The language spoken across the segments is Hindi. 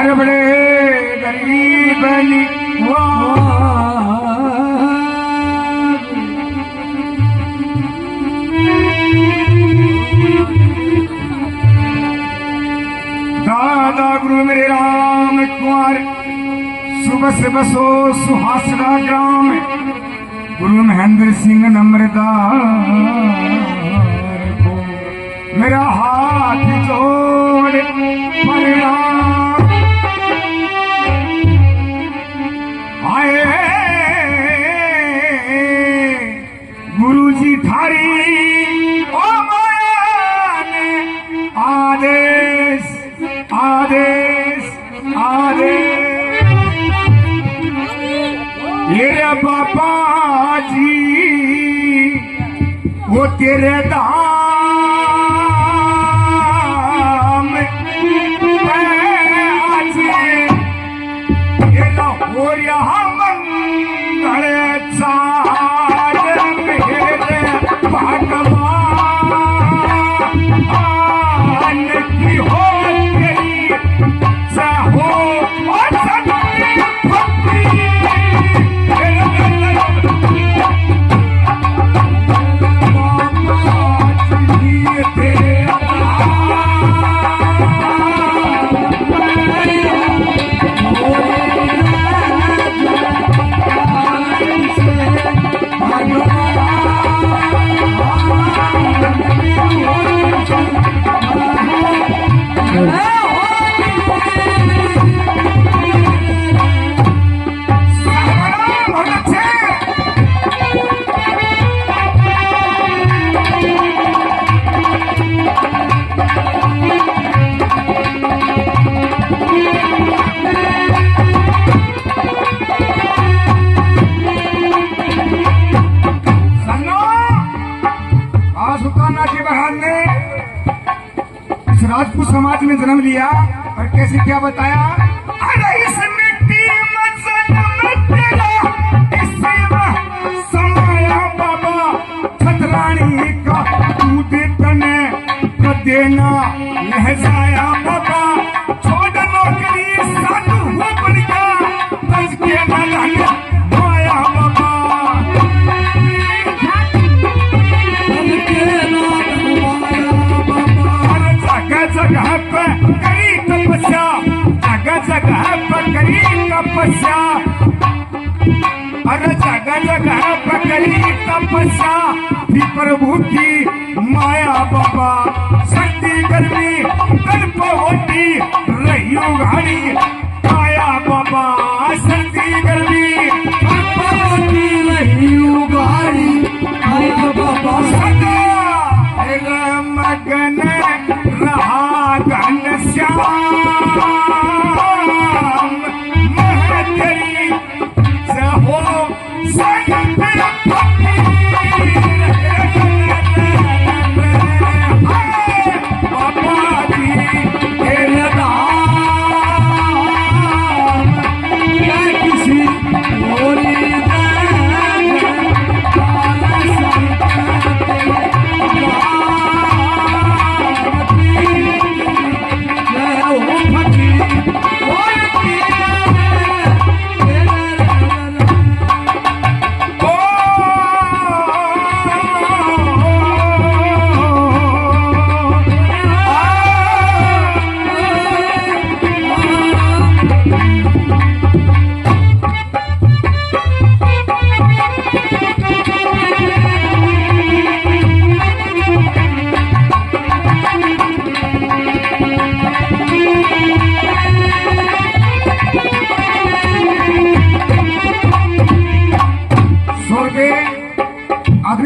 अरे बड़े गरीब दादा गुरु मेरे राम कुमार सुबह से बसो सुहासरा ग्राम गुरु महेंद्र सिंह नम्रदार को मेरा हाथ जोड़ प्रणाम आए गुरु जी थारी ओ माया ने आदेश आदेश आदेश तेरे बाबा जी वो तेरे धाम आज ये हो यहाँ मंगल चार मेरे भगवान की हो तेरी चाहो और राजपूत समाज में जन्म लिया और कैसे क्या बताया। अरे इस मिट्टी में जन्म तेरा इसमें समाया बाबा छतरानी का दूध तने का देना लहजाया बाबा छोड़ नौकरी साधु हो बन गया बच के न लगे माया बाबा जगह पे करी तपस्या जगह जगह पे करी तपस्या अरे जगह जगह पे करी तपस्या भी प्रभु की माया बाबा शक्ति गर्मी कल्पवती रही घाड़ी माया बाबा शक्ति गर्मी कल्पवती रही घाड़ी माया बाबा सदा मगन रहा घनश्याम महतरी सहो संत बाबा जी तेरे दाम किसी और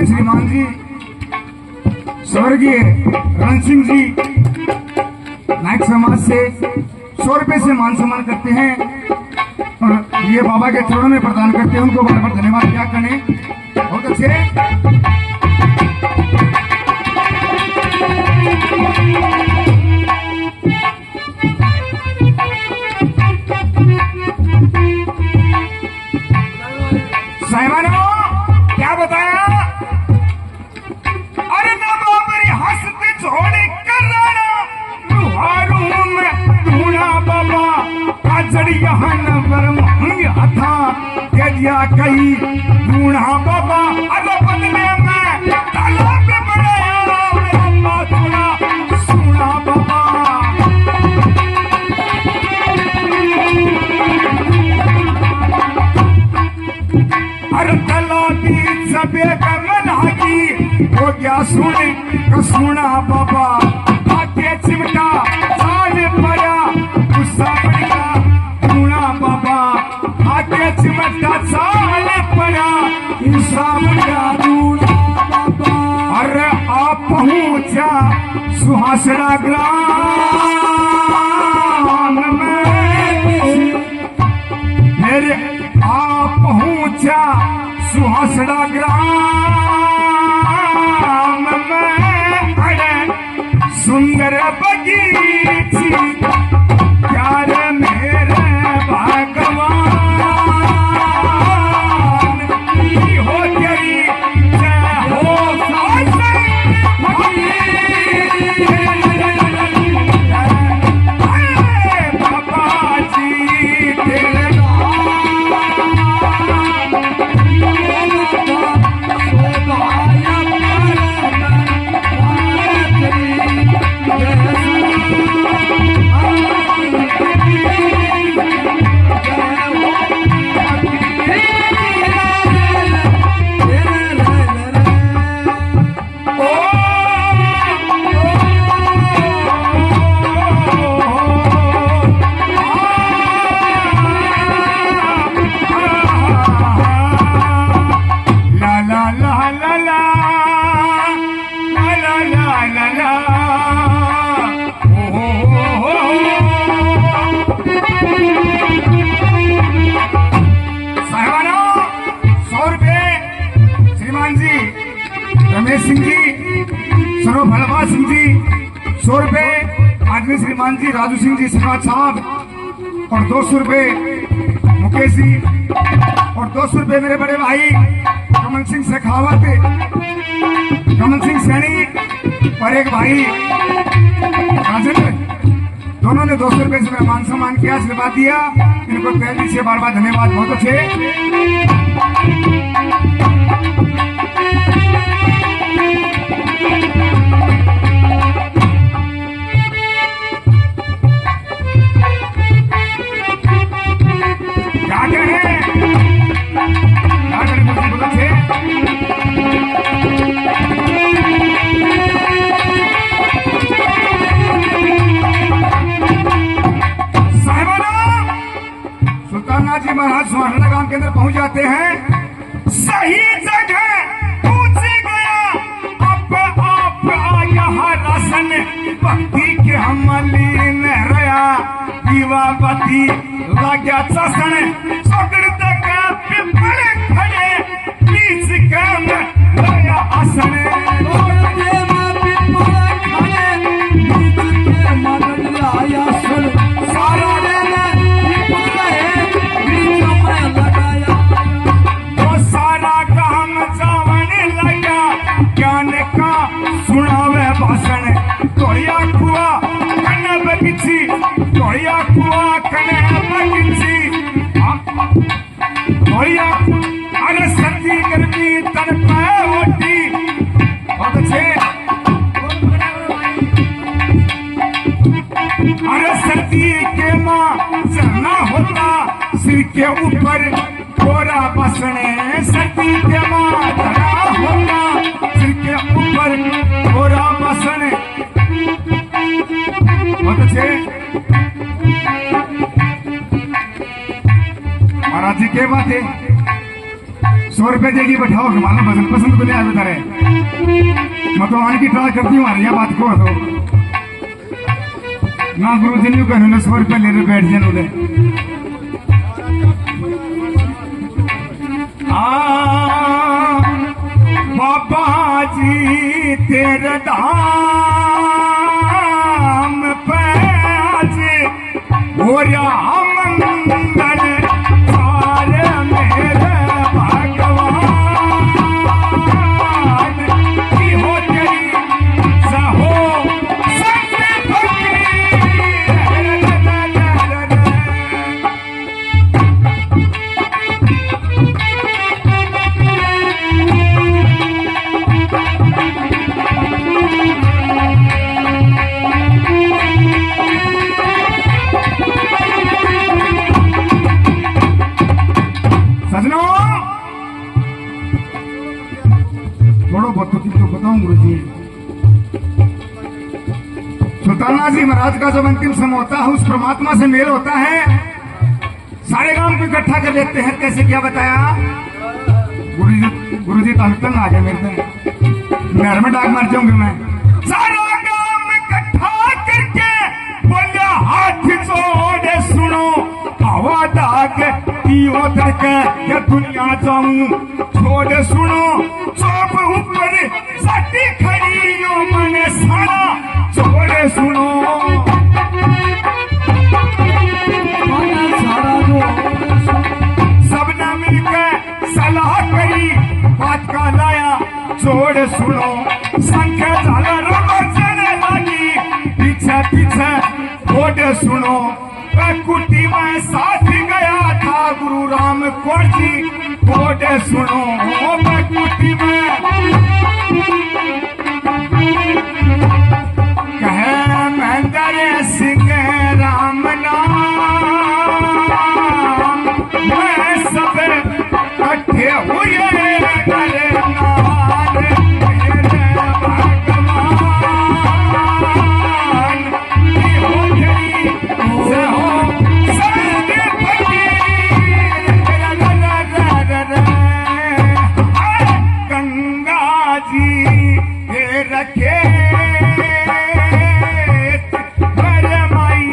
श्रीमान जी स्वर्गीय रण सिंह जी नायक समाज से 100 रुपए से मान सम्मान करते हैं और ये बाबा के चरणों में प्रदान करते हैं। उनको बार बार धन्यवाद क्या करें, बहुत अच्छे। साहिबानों क्या बताया, अरे ना बाबरी हंसते छोड़े कर लुहारू में ढूंढा बाबा दे दिया कहीं बूढ़ा बाबा, अरे बदले में तालाब बनाया अम्मा थोड़ा सुना बाबा। अरे तालाबी सबे गमन हाकी हो गया सुना बाबा, आके चिमटा चाल पड़ा गुस्सा पड़ा सुना बाबा, आके चिमटा चाल पड़ा गुस्सा पड़ा बाबा। अरे आप पहुंचा सुहासड़ा ग्राम में, मेरे आप पहुंचा सुहासड़ा ग्राम में, अरे सुंदर बगीची प्यार मेरे भगवान की हो तेरी जय हो बाबा जी तेरे सिंह जी, सरोज भलवाल सिंह जी 100 रुपए, आदमी श्रीमान जी राजू सिंह जी सिराज साहब, और 200 रुपए मुकेश जी, और 200 रुपए मेरे बड़े भाई कमल सिंह शेखावत, कमल सिंह सैनी, और एक भाई राजेंद्र, दोनों ने 200 रुपए से मेरा मान सम्मान किया, आशीर्वाद दिया। इनको पहले से बार बार धन्यवाद, बहुत अच्छे। सुल्ताननाथ जी महाराज सुहासड़ा गांव के अंदर पहुंच जाते हैं, सही जगह पहुंच गया, अब आप यहाँ राशन भक्ति के हम लीन रहा, दीवाबती लाग्या चसन सगड़ तक पिपल खड़े बीच कम लया आसन, सारा सारा काम जावन लगा, ज्ञान का सुनावे भाषण, तोड़िया कुआ कने बगीची, तोड़िया कुआ कने बगीची, तोड़िया अरे सर्दी गर्मी तन पे ओटी, बहुत अच्छे। अरे सर्दी के माँ चलना होता सिर के ऊपर कोरा बसने, सर्दी के माँ चलना होता सिर के ऊपर कोरा बसने, बहुत अच्छे। महाराज जी के बात है, 100 रुपए देगी बैठाओ, हमारा भजन पसंद को ले आए बता रहे, मैं तो आने की ट्राई करती हूँ यार बात को, तो ना गुरु जी ने कहने 100 रुपए ले रहे बैठ जाए, बाबा जी तेरे धाम पे आज हो रहा मंगल, सारे मेरे भगवान की हो तेरी सहो संग भक्ति। करता हूँ गुरु जी। सुल्ताना जी महाराज का जब अंतिम समय होता है, उस परमात्मा से मेल होता है, सारे गांव को इकट्ठा कर लेते हैं। कैसे क्या बताया गुरु जी तंग आ गए मेरे से, नहर में डाक मार जाऊंगी मैं। सारा गांव इकट्ठा करके बोलिया हाथ जोड़े सुनो, हवा डाक पीओ तड़के या दुनिया जाऊं छोड़ सुनो, चौप ऊपर सटी खड़ी यो मने सारा छोड़ सुनो। सबने मिलकर सलाह करी, बात का लाया छोड़ सुनो, संख्या झाला रोको चले लगी, पीछे पीछे छोड़ सुनो। कुटी में साथ गया था गुरु राम कौर जी, छोड़ सुनो। कुटी में कहे महेंद्र सिंह राम नाम, मैं सब इकट्ठे हुए करे नार, गंगा जी ये रखे मेरे माई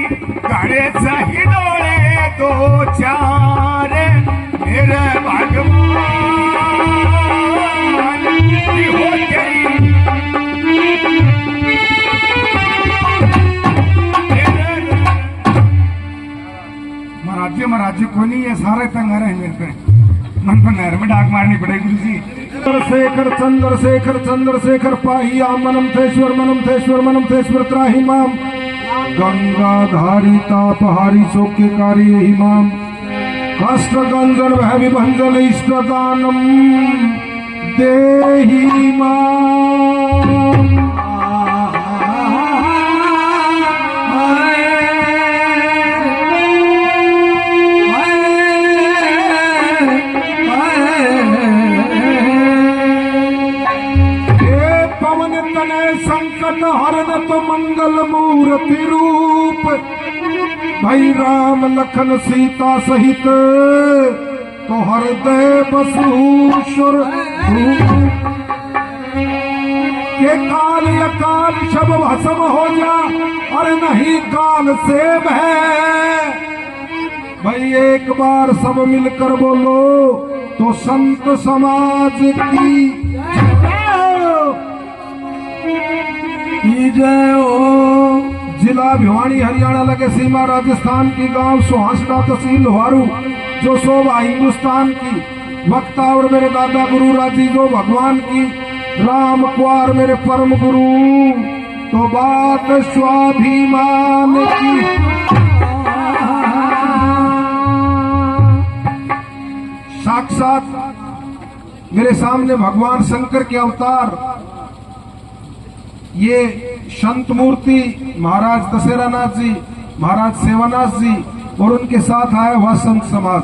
घड़े सही डोले दो चार, मेरे भगवान की हो गई। महाराज जी को नहीं, ये सारे तंग आ रहे हैं मेरे पे, मन पर नहर में डाक मारनी पड़ेगी गुरु जी। चंद्रशेखर चंद्रशेखर पाहिया मनम थेश्वर त्राही माम, गंगाधारी तापहारी शोक्यकारी हिमाम, कष्ट गंजन भय विभंजन इष्टदानम देहि माम। संकट हरन तो मंगल मूर्ति रूप, भाई राम लखन सीता सहित तो हृदय बसूर के काल अकाल शब भस्म हो जा, अरे नहीं काल सेब है। भाई एक बार सब मिलकर बोलो तो संत समाज की जय हो। जिला भिवानी हरियाणा लगे सीमा राजस्थान की गांव सुहासना तहसील लोहारू, जो शोभा हिंदुस्तान की, वक्ता और मेरे दादा गुरु राजीजो भगवान की, राम कुआर मेरे परम गुरु, तो बात स्वाभिमान की। साक्षात मेरे सामने भगवान शंकर के अवतार, ये संत मूर्ति महाराज दशहरानाथ जी, महाराज सेवानाथ जी और उनके साथ आया हुआ संत समाज।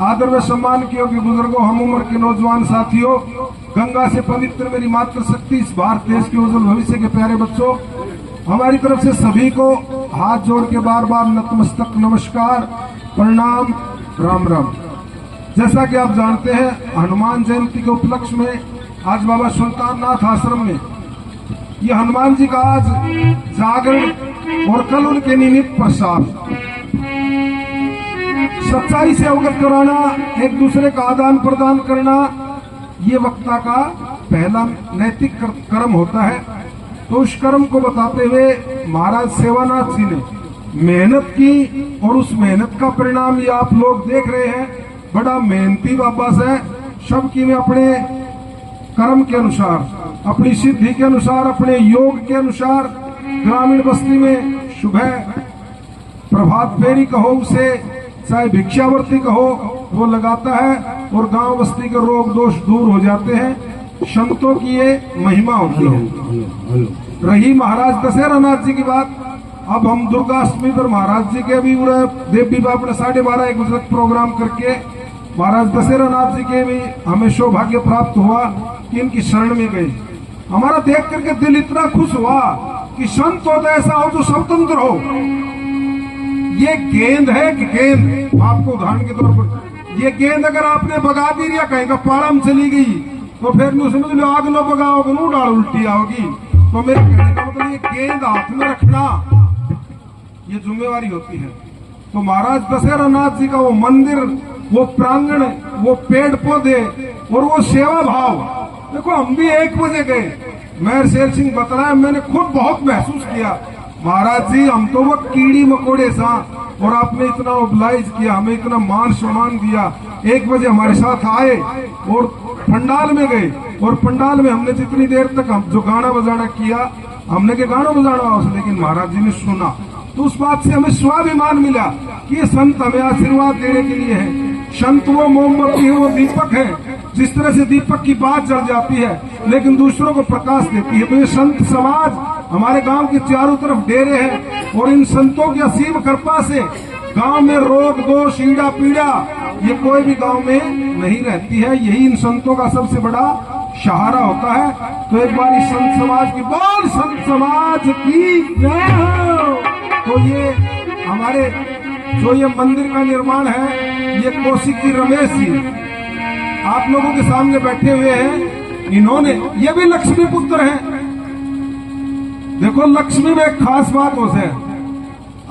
आदर व सम्मान की योग्य बुजुर्गों, हम उम्र के नौजवान साथियों, गंगा से पवित्र मेरी मातृशक्ति, इस भारत देश के उज्जवल भविष्य के प्यारे बच्चों, हमारी तरफ से सभी को हाथ जोड़ के बार बार नतमस्तक नमस्कार प्रणाम राम राम। जैसा कि आप जानते हैं, हनुमान जयंती के उपलक्ष्य में आज बाबा सुल्ताननाथ आश्रम में ये हनुमान जी का आज जागरण और कल उनके निमित्त प्रसाद, सच्चाई से अवगत कराना, एक दूसरे का आदान प्रदान करना, ये वक्ता का पहला नैतिक कर्म होता है। तो उस कर्म को बताते हुए महाराज सेवानाथ जी ने मेहनत की और उस मेहनत का परिणाम ये आप लोग देख रहे हैं। बड़ा मेहनती बाबा से सबकी में अपने कर्म के अनुसार, अपनी सिद्धि के अनुसार, अपने योग के अनुसार ग्रामीण बस्ती में सुबह प्रभात फेरी कहो उसे, चाहे भिक्षावर्ती कहो, वो लगाता है और गांव बस्ती के रोग दोष दूर हो जाते हैं। संतों की ये महिमा होती है। रही महाराज दशहरानाथ जी की बात, अब हम दुर्गाष्टमी पर महाराज जी के भी देव विवाह अपने 12:30 बजे तक प्रोग्राम करके महाराज दशहरानाथ जी के भी हमें सौभाग्य प्राप्त हुआ कि इनकी शरण में गए। हमारा देख करके दिल इतना खुश हुआ कि संत हो तो ऐसा हो जो स्वतंत्र हो। ये गेंद है कि गेंद, आपको उदाहरण के तौर पर, ये गेंद अगर आपने भगा दी या कहीं का पाड़ा में चली गई तो फिर नु समझ लो आग लो भगाओगे नु डाल उल्टी आओगी। तो मेरे कहने का मतलब ये गेंद हाथ में रखना ये जिम्मेवारी होती है। तो महाराज दशहरा नाथ जी का वो मंदिर, वो प्रांगण, वो पेड़ पौधे और वो सेवा भाव, देखो हम भी 1 बजे गए, मेहर शेर सिंह बताया, मैंने खुद बहुत महसूस किया महाराज जी हम तो वो कीड़ी मकोड़े सा और आपने इतना ओबलाइज किया, हमें इतना मान सम्मान दिया। 1 बजे हमारे साथ आए और पंडाल में गए और पंडाल में हमने जितनी देर तक हम जो गाना बजाना किया, हमने के गाना बजाना हो, लेकिन महाराज जी ने सुना तो उस बात से हमें स्वाभिमान मिला कि ये संत हमें आशीर्वाद देने के लिए है। संत वो मोमबत्ती है, वो दीपक है, जिस तरह से दीपक की बात जल जाती है लेकिन दूसरों को प्रकाश देती है। तो ये संत समाज हमारे गांव के चारों तरफ डेरे हैं और इन संतों की असीम कृपा से गांव में रोग दोष ईड़ा पीड़ा ये कोई भी गांव में नहीं रहती है। यही इन संतों का सबसे बड़ा सहारा होता है। तो एक बार इस संत समाज की बोल, संत समाज की जय हो। तो ये हमारे जो ये मंदिर का निर्माण है, ये कौशिक जी, रमेश जी आप लोगों के सामने बैठे हुए हैं, इन्होंने, ये भी लक्ष्मी पुत्र हैं। देखो लक्ष्मी में एक खास बात हो से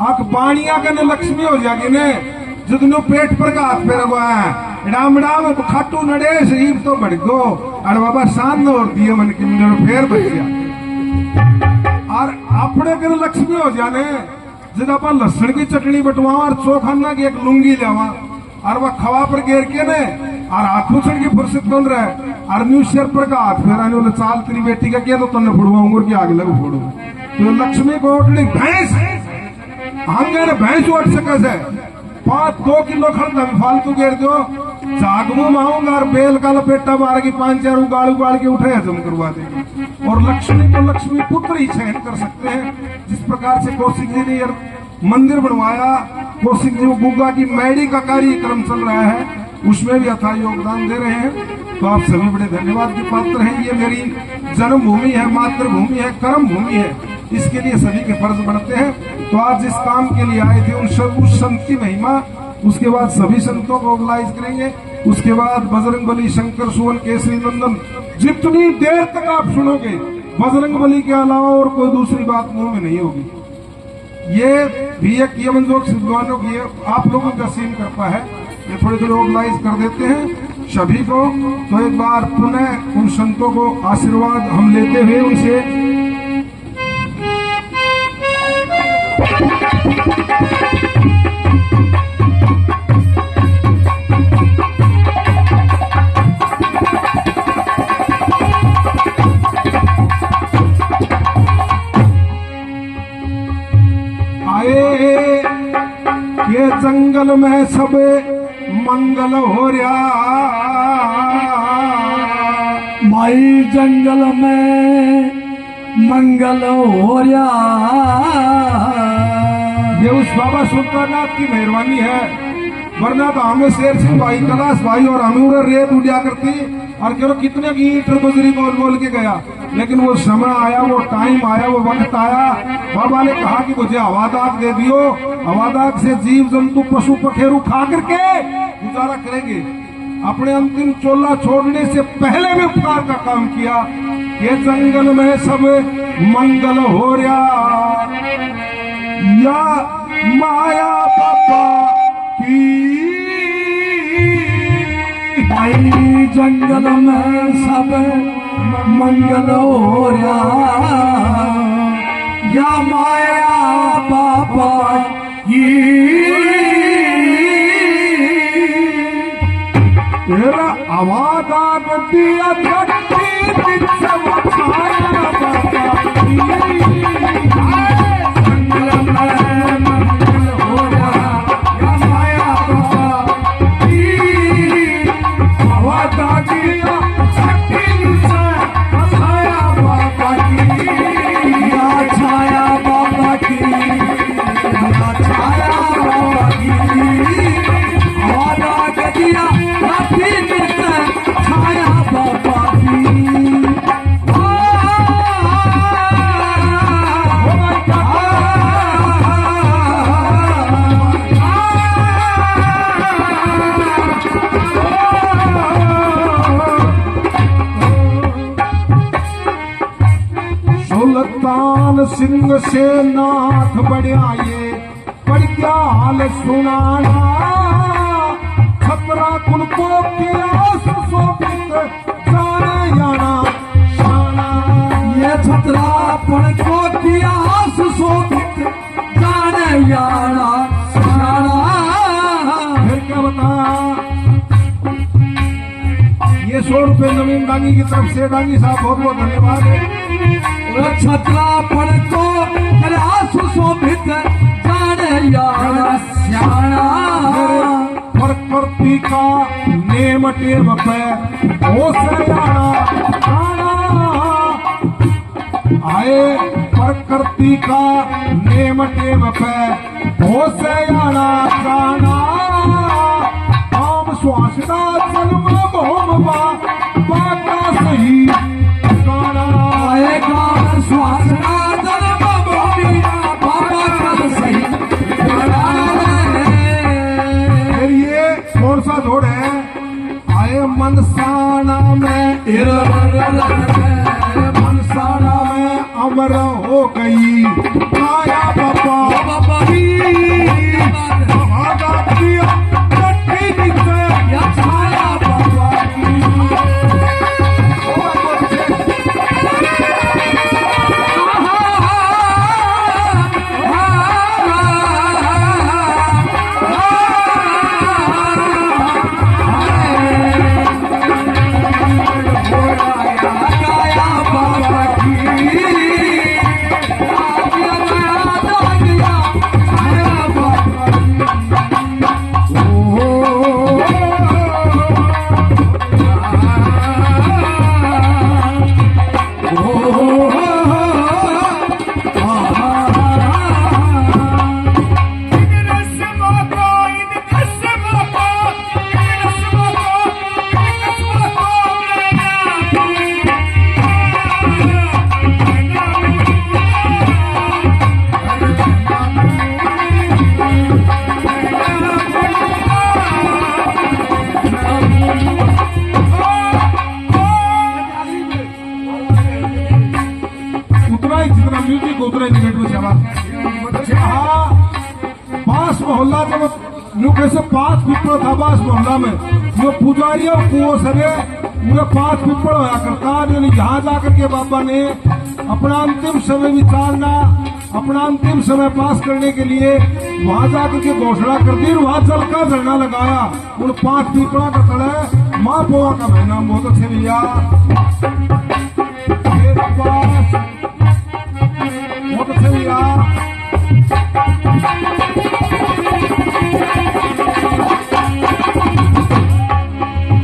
आख बाणिया कने लक्ष्मी हो जाएगी ने जितनो पेट पर का हाथ पे रखवा है राम राम खाटू नडे शरीर तो बढ़ गो और बाबा शान और दिए मन की मिनट फेर बचिया और अपने कने लक्ष्मी हो जाने जब अपन लहसुन की चटनी बटवा और चौखाना की एक लुंगी लेवा और वह खवा पर घेर के ने और हाथ उछल की फुर्सत बन रहा है और न्यू शेर पर का हाथ फेराने वाले चाल तेरी बेटी का किया तो तन्ने फुड़वाऊंगा कि आगे लग फोड़ू। तो लक्ष्मी को उठनी भैंस हम भैंस उठ सके से 2 किलो खर्च फालतू घेर दो जागमू माऊंगा और बेल का लपेटा मार की 5-4 उगाड़ के उठे हजम करवा देंगे। और लक्ष्मी को लक्ष्मी पुत्र ही चयन कर सकते हैं। जिस प्रकार से कौशिक जी ने मंदिर बनवाया, कौशिक जी गुग्गा की मैडी का कार्यक्रम चल रहा है, उसमें भी अथाह योगदान दे रहे हैं। तो आप सभी बड़े धन्यवाद के पात्र हैं। ये मेरी जन्मभूमि है, मातृभूमि है, कर्म भूमि है, इसके लिए सभी के फर्ज बनते हैं। तो आज जिस काम के लिए आए थे उस संत की महिमा, उसके बाद सभी संतों को मोबिलाइज करेंगे, उसके बाद बजरंगबली, शंकर सुवन, केसरी नंदन, जितनी देर तक आप सुनोगे बजरंगबली के अलावा और कोई दूसरी बात मुंह में नहीं होगी। ये भी एक यमन जोग विद्वानों की आप लोगों का सीम कृपा है। ये थोड़ी थोड़ी मोबिलाइज कर देते हैं सभी को। तो एक बार पुनः उन संतों को आशीर्वाद हम लेते हुए उनसे आए के जंगल में सब मंगल हो रहा, माई जंगल में मंगल हो रहा। ये उस बाबा सुल्ताननाथ की मेहरबानी है, वरना तो हमें शेर सिंह भाई, कैलाश भाई और हमें रेत उड़ा करती और कहो कितने की ईंट गुजरी बोल बोल के गया। लेकिन वो समय आया, वो टाइम आया, वो वक्त आया, बाबा ने कहा कि मुझे हवादाग दे दियो। हवादाग से जीव जंतु पशु पखेरु खा करके गुजारा करेंगे। अपने अंतिम चोला छोड़ने से पहले भी उपकार का काम किया। ये जंगल में सब मंगल हो रहा, या माया बाबा की माई जंगल में सब मंगल हो रहा, या माया बाबा की तेरा आवादा दिया छठी सब छाया बाबा की। छाया बाबा की लाल सिंह से नाथ बढ़िया ये पढ़ क्या हाल सुनाना छतरा कुल को किया सुशोभित जाने जाना शाना ये छतरा पढ़ को किया सुशोभित जाने यारा शाना। फिर क्या बताया ये 100 रुपये नवीन डांगी की तरफ से। डांगी साहब बहुत बहुत धन्यवाद है। छतरा पढ़ को किया सुशोभित जाने यारा शाना। प्रकृति का नेम टेम पे हो सयाना आए प्रकृति का नेम टेम पे हो सयाना गाना आम श्वासदा जन्म भोम बाका सही गाना आए गान श्वासना जन्म भूमि बाबा का सही फिर ये कौन सा जोड़ है आए मनसाना में मनसाना में अमर हो गई काया बाबा बाबा भागा दिया चट्टी नीचे या छाया बाबा जितना म्यूजिक उतना ही निकट में शाबाश। हाँ पास मोहल्ला जब यूं कैसे 5 पिपड़ था पास मोहल्ला में जो पुजारियों कुओं सरे पूरे 5 पिपड़ होया करता। यानी यहाँ जाकर के बाबा ने अपना अंतिम समय विचारना अपना अंतिम समय पास करने के लिए वहां जाकर के घोषणा कर दी। वहां जल का धरना लगाया उन 5 पीपड़ा का तड़े माँ पोआ का महीना बहुत अच्छे भैया बहुत अच्छे भैया।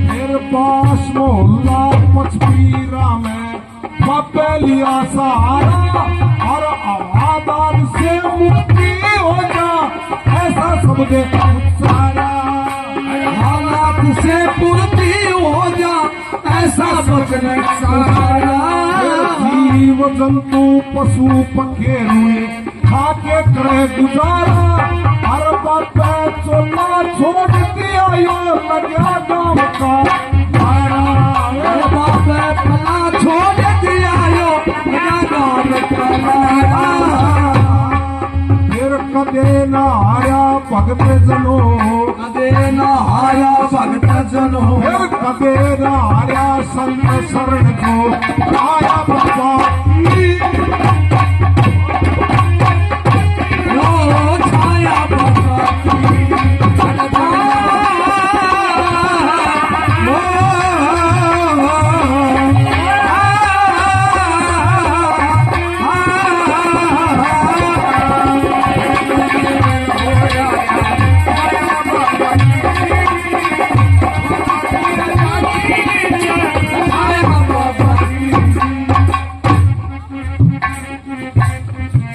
मेरे पास मोहल्ला पचपीरा में बाबे लिया सहारा और आबाद से मुक्ति हो जा ऐसा समझे सारा हालात से पूर्ति हो जा ऐसा सोचने सारा। जीव जंतु पशु पखे रुए खाके करे गुजारा हर बाबे चोला छोड़ दिया यो लगा गाँव का मारा। बाबे पला छोड़ दिया यो लगा गाँव का मारा। फिर कदे न आया भगत जनो कदे न आया भगत जनो फिर कदे न आया संत शरण को आया बाबा लो छाया बाबा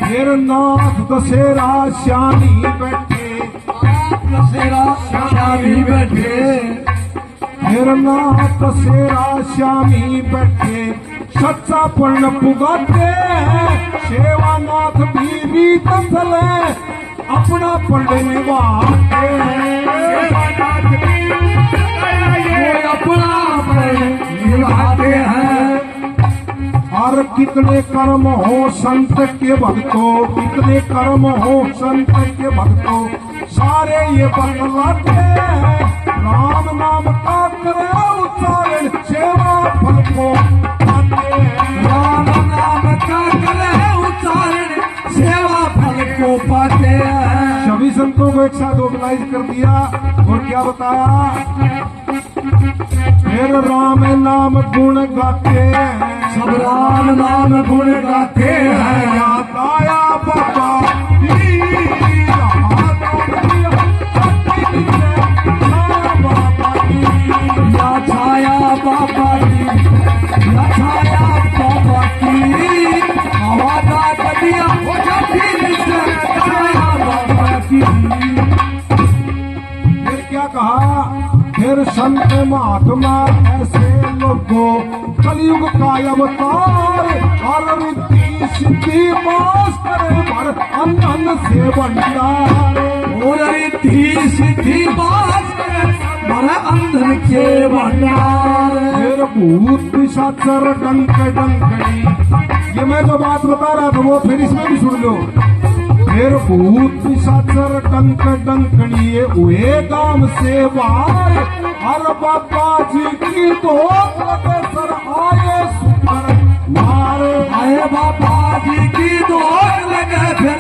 फिर नाथ दशहरा श्यामी बैठे दशहरा श्यामी बैठे फिर नाथ दशहरा श्यामी बैठे सच्चा पर्ण पुगाते सेवानाथ बीवी तसले अपना पढ़ने वाले अपना निभाते हैं और कितने कर्म हो संत के भक्तों, कितने कर्म हो संत के भक्तों, सारे ये बतलाते हैं। राम नाम का करे उच्चारण, सेवा फल को पाते हैं। राम नाम का करे उच्चारण, सेवा फल को पाते हैं। सभी संतों को एक साथ ऑर्गेनाइज कर दिया और क्या बताया, फिर राम नाम गुण गाते हैं, सब राम नाम गुण गाते हैं। याद आया बाबा या छाया बाबा की, या छाया बाबा की, आवाजा कदिया हो जाती से छाया बाबा की। फिर क्या कहा, फिर संत महात्मा ऐसे लोगों, कलयुग का अवतार, और रिद्धि सिद्धि पास करे भर अन्न से भंडार। और रिद्धि सिद्धि पास करे भर अंधन के भंडार। फिर भूत पिशाचर डंक डंकड़ी, ये मैं जो बात बता रहा था वो फिर इसमें भी सुन लो। फिर भूत पिशाचर डंक डंकड़ी हुए गांव से बाहर, और बाबा जी की तो सर आए सुंदर मार। आए बाबा जी की दौड़ लगे, फिर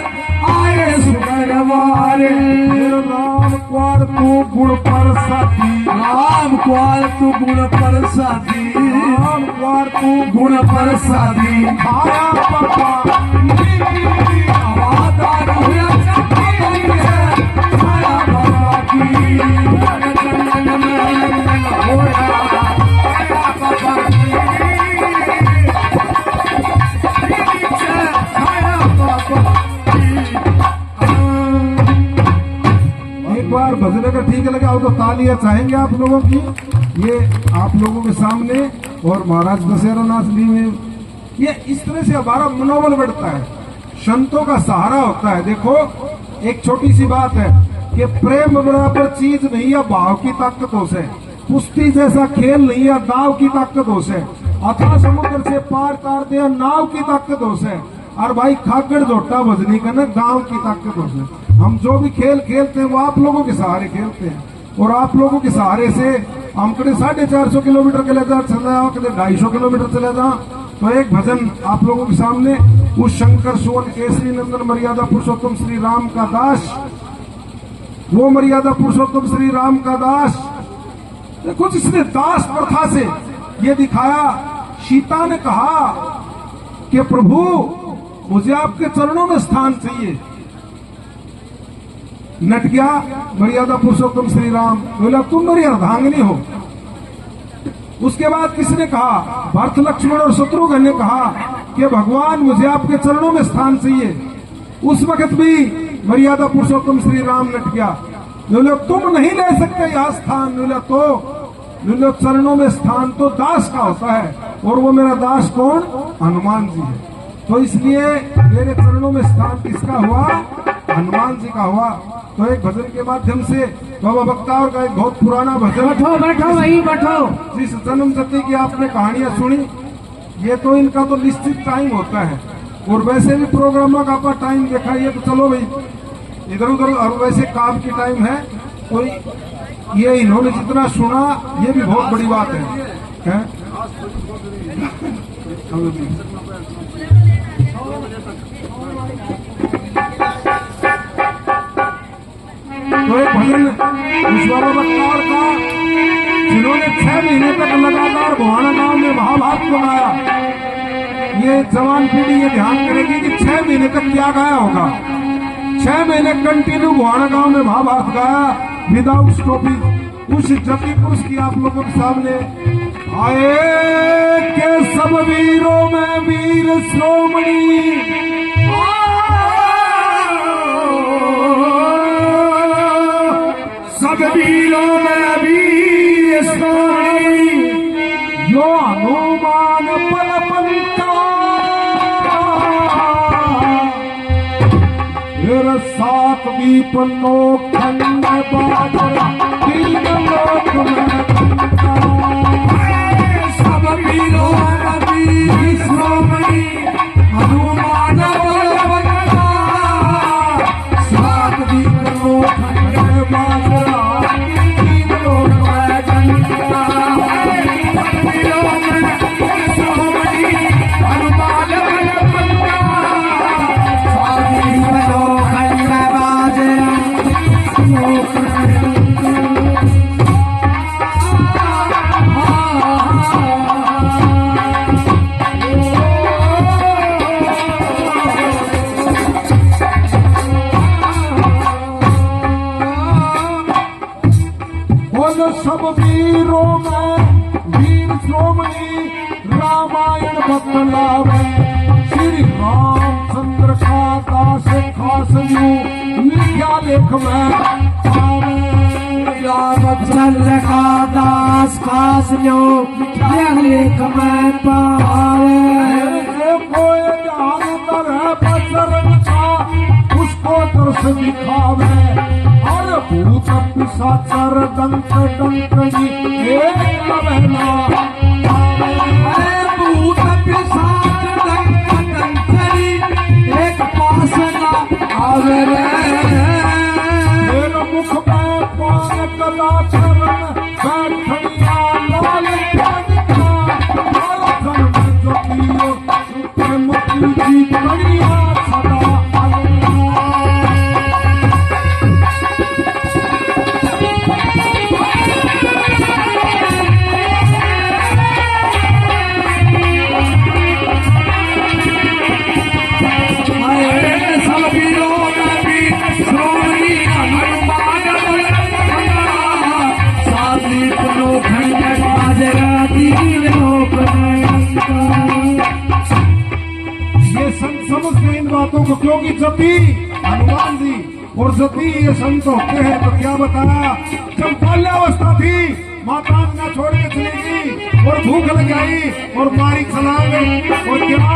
आए सुगरवार। फिर राम क्वार तू गुण पर साथी, राम क्वार तू गुण पर साथी, राम क्वार तू गुण पर साथी। आया बाबा आवाज़ हुआ छाया बाबा की। एक बार भजन अगर ठीक लगा हो तो तालियां चाहेंगे आप लोगों की, ये आप लोगों के सामने। और महाराज दशहरा नाथ जी में ये इस तरह से हमारा मनोबल बढ़ता है, संतों का सहारा होता है। देखो एक छोटी सी बात है कि प्रेम बराबर चीज नहीं है भाव की ताकतों से, कुश्ती जैसा खेल नहीं है दाव की ताकतों से, अथाह समुद्र से पार कर दे नाव की ताकतों से, और भाई खागड़ झोटा भजनी का ना गांव की ताकतों से। हम जो भी खेल खेलते हैं वो आप लोगों के सहारे खेलते हैं, और आप लोगों के सहारे से हम कभी 450 किलोमीटर चले जाओ, कभी 250 किलोमीटर चले जाओ। तो एक भजन आप लोगों के सामने, उस शंकर सुवन केसरी नंदन मर्यादा पुरुषोत्तम श्री राम का दास, वो मर्यादा पुरुषोत्तम श्री राम का दास। देखो जिसने दास प्रथा से ये दिखाया, सीता ने कहा कि प्रभु मुझे आपके चरणों में स्थान चाहिए, नट गया मर्यादा पुरुषोत्तम श्री राम, बोला तुम मेरी अर्धांगिनी हो। उसके बाद किसने कहा, भरत लक्ष्मण और शत्रुघ्न ने कहा कि भगवान मुझे आपके चरणों में स्थान चाहिए। उस वक्त भी मर्यादा पुरुषोत्तम श्री राम नट गया, बोले तुम नहीं ले सकते यह स्थान, बोले चरणों में स्थान तो दास का होता है, और वो मेरा दास कौन, हनुमान जी है। तो इसलिए मेरे चरणों में स्थान किसका हुआ, हनुमान जी का हुआ। तो एक भजन के माध्यम से बाबा बख्तावर का एक बहुत पुराना भजन, बैठो बैठो वही बैठो। जिस जन्म जति की आपने कहानियां सुनी, ये तो इनका तो निश्चित टाइम होता है, और वैसे भी प्रोग्रामों का आपका टाइम देखा, ये तो चलो भाई इधर उधर, और वैसे काम की टाइम है। तो ये इन्होंने जितना सुना ये भी बहुत बड़ी बात है? तो एक भजन उस बाबा बख्तावर का, जिन्होंने 6 महीने तक लगातार भवाना गांव में महाभारत बनाया। ये जवान पीढ़ी ये ध्यान करेगी कि 6 महीने तक क्या गाया होगा। 6 महीने कंटिन्यू भवाना गांव में महाभारत गाया विदाउट स्टॉपिंग। उस जति पुरुष की आप लोगों के सामने आए के सब वीरों में वीर श्रोमणी, सब वीरों में वीर श्रोमणी, यो हनुमान पल पंचा, फिर 7 दीप खंड बाजरा, 3 लोक में सब वीरों में वीर श्रोमणी, सब वीरों में वीर श्रोमणी रामायण बतलावे श्री रामचंद्र का दास खास यू लिखा लेख में रामचंद्र का दास खास न्यो लेख में पावे कोई जानतर है बचरन का उसको दर्श दिखावे और भूत पिशाचर दंत डंकनी एक बहना भूत पिशाच डंक डंकनी एक पास ना आवे रे मेरे मुख में पान कला चरण बैठनिया लाल का और धर्म ज्योतियो प्रेम की कड़िया सदा समझते इन बातों को क्योंकि जति हनुमान जी और जति ये संत होते हैं तो क्या बताया जब बाल्यावस्था थी माता ना छोड़ के चलेगी और भूख लग आई और बारी चलावे और क्या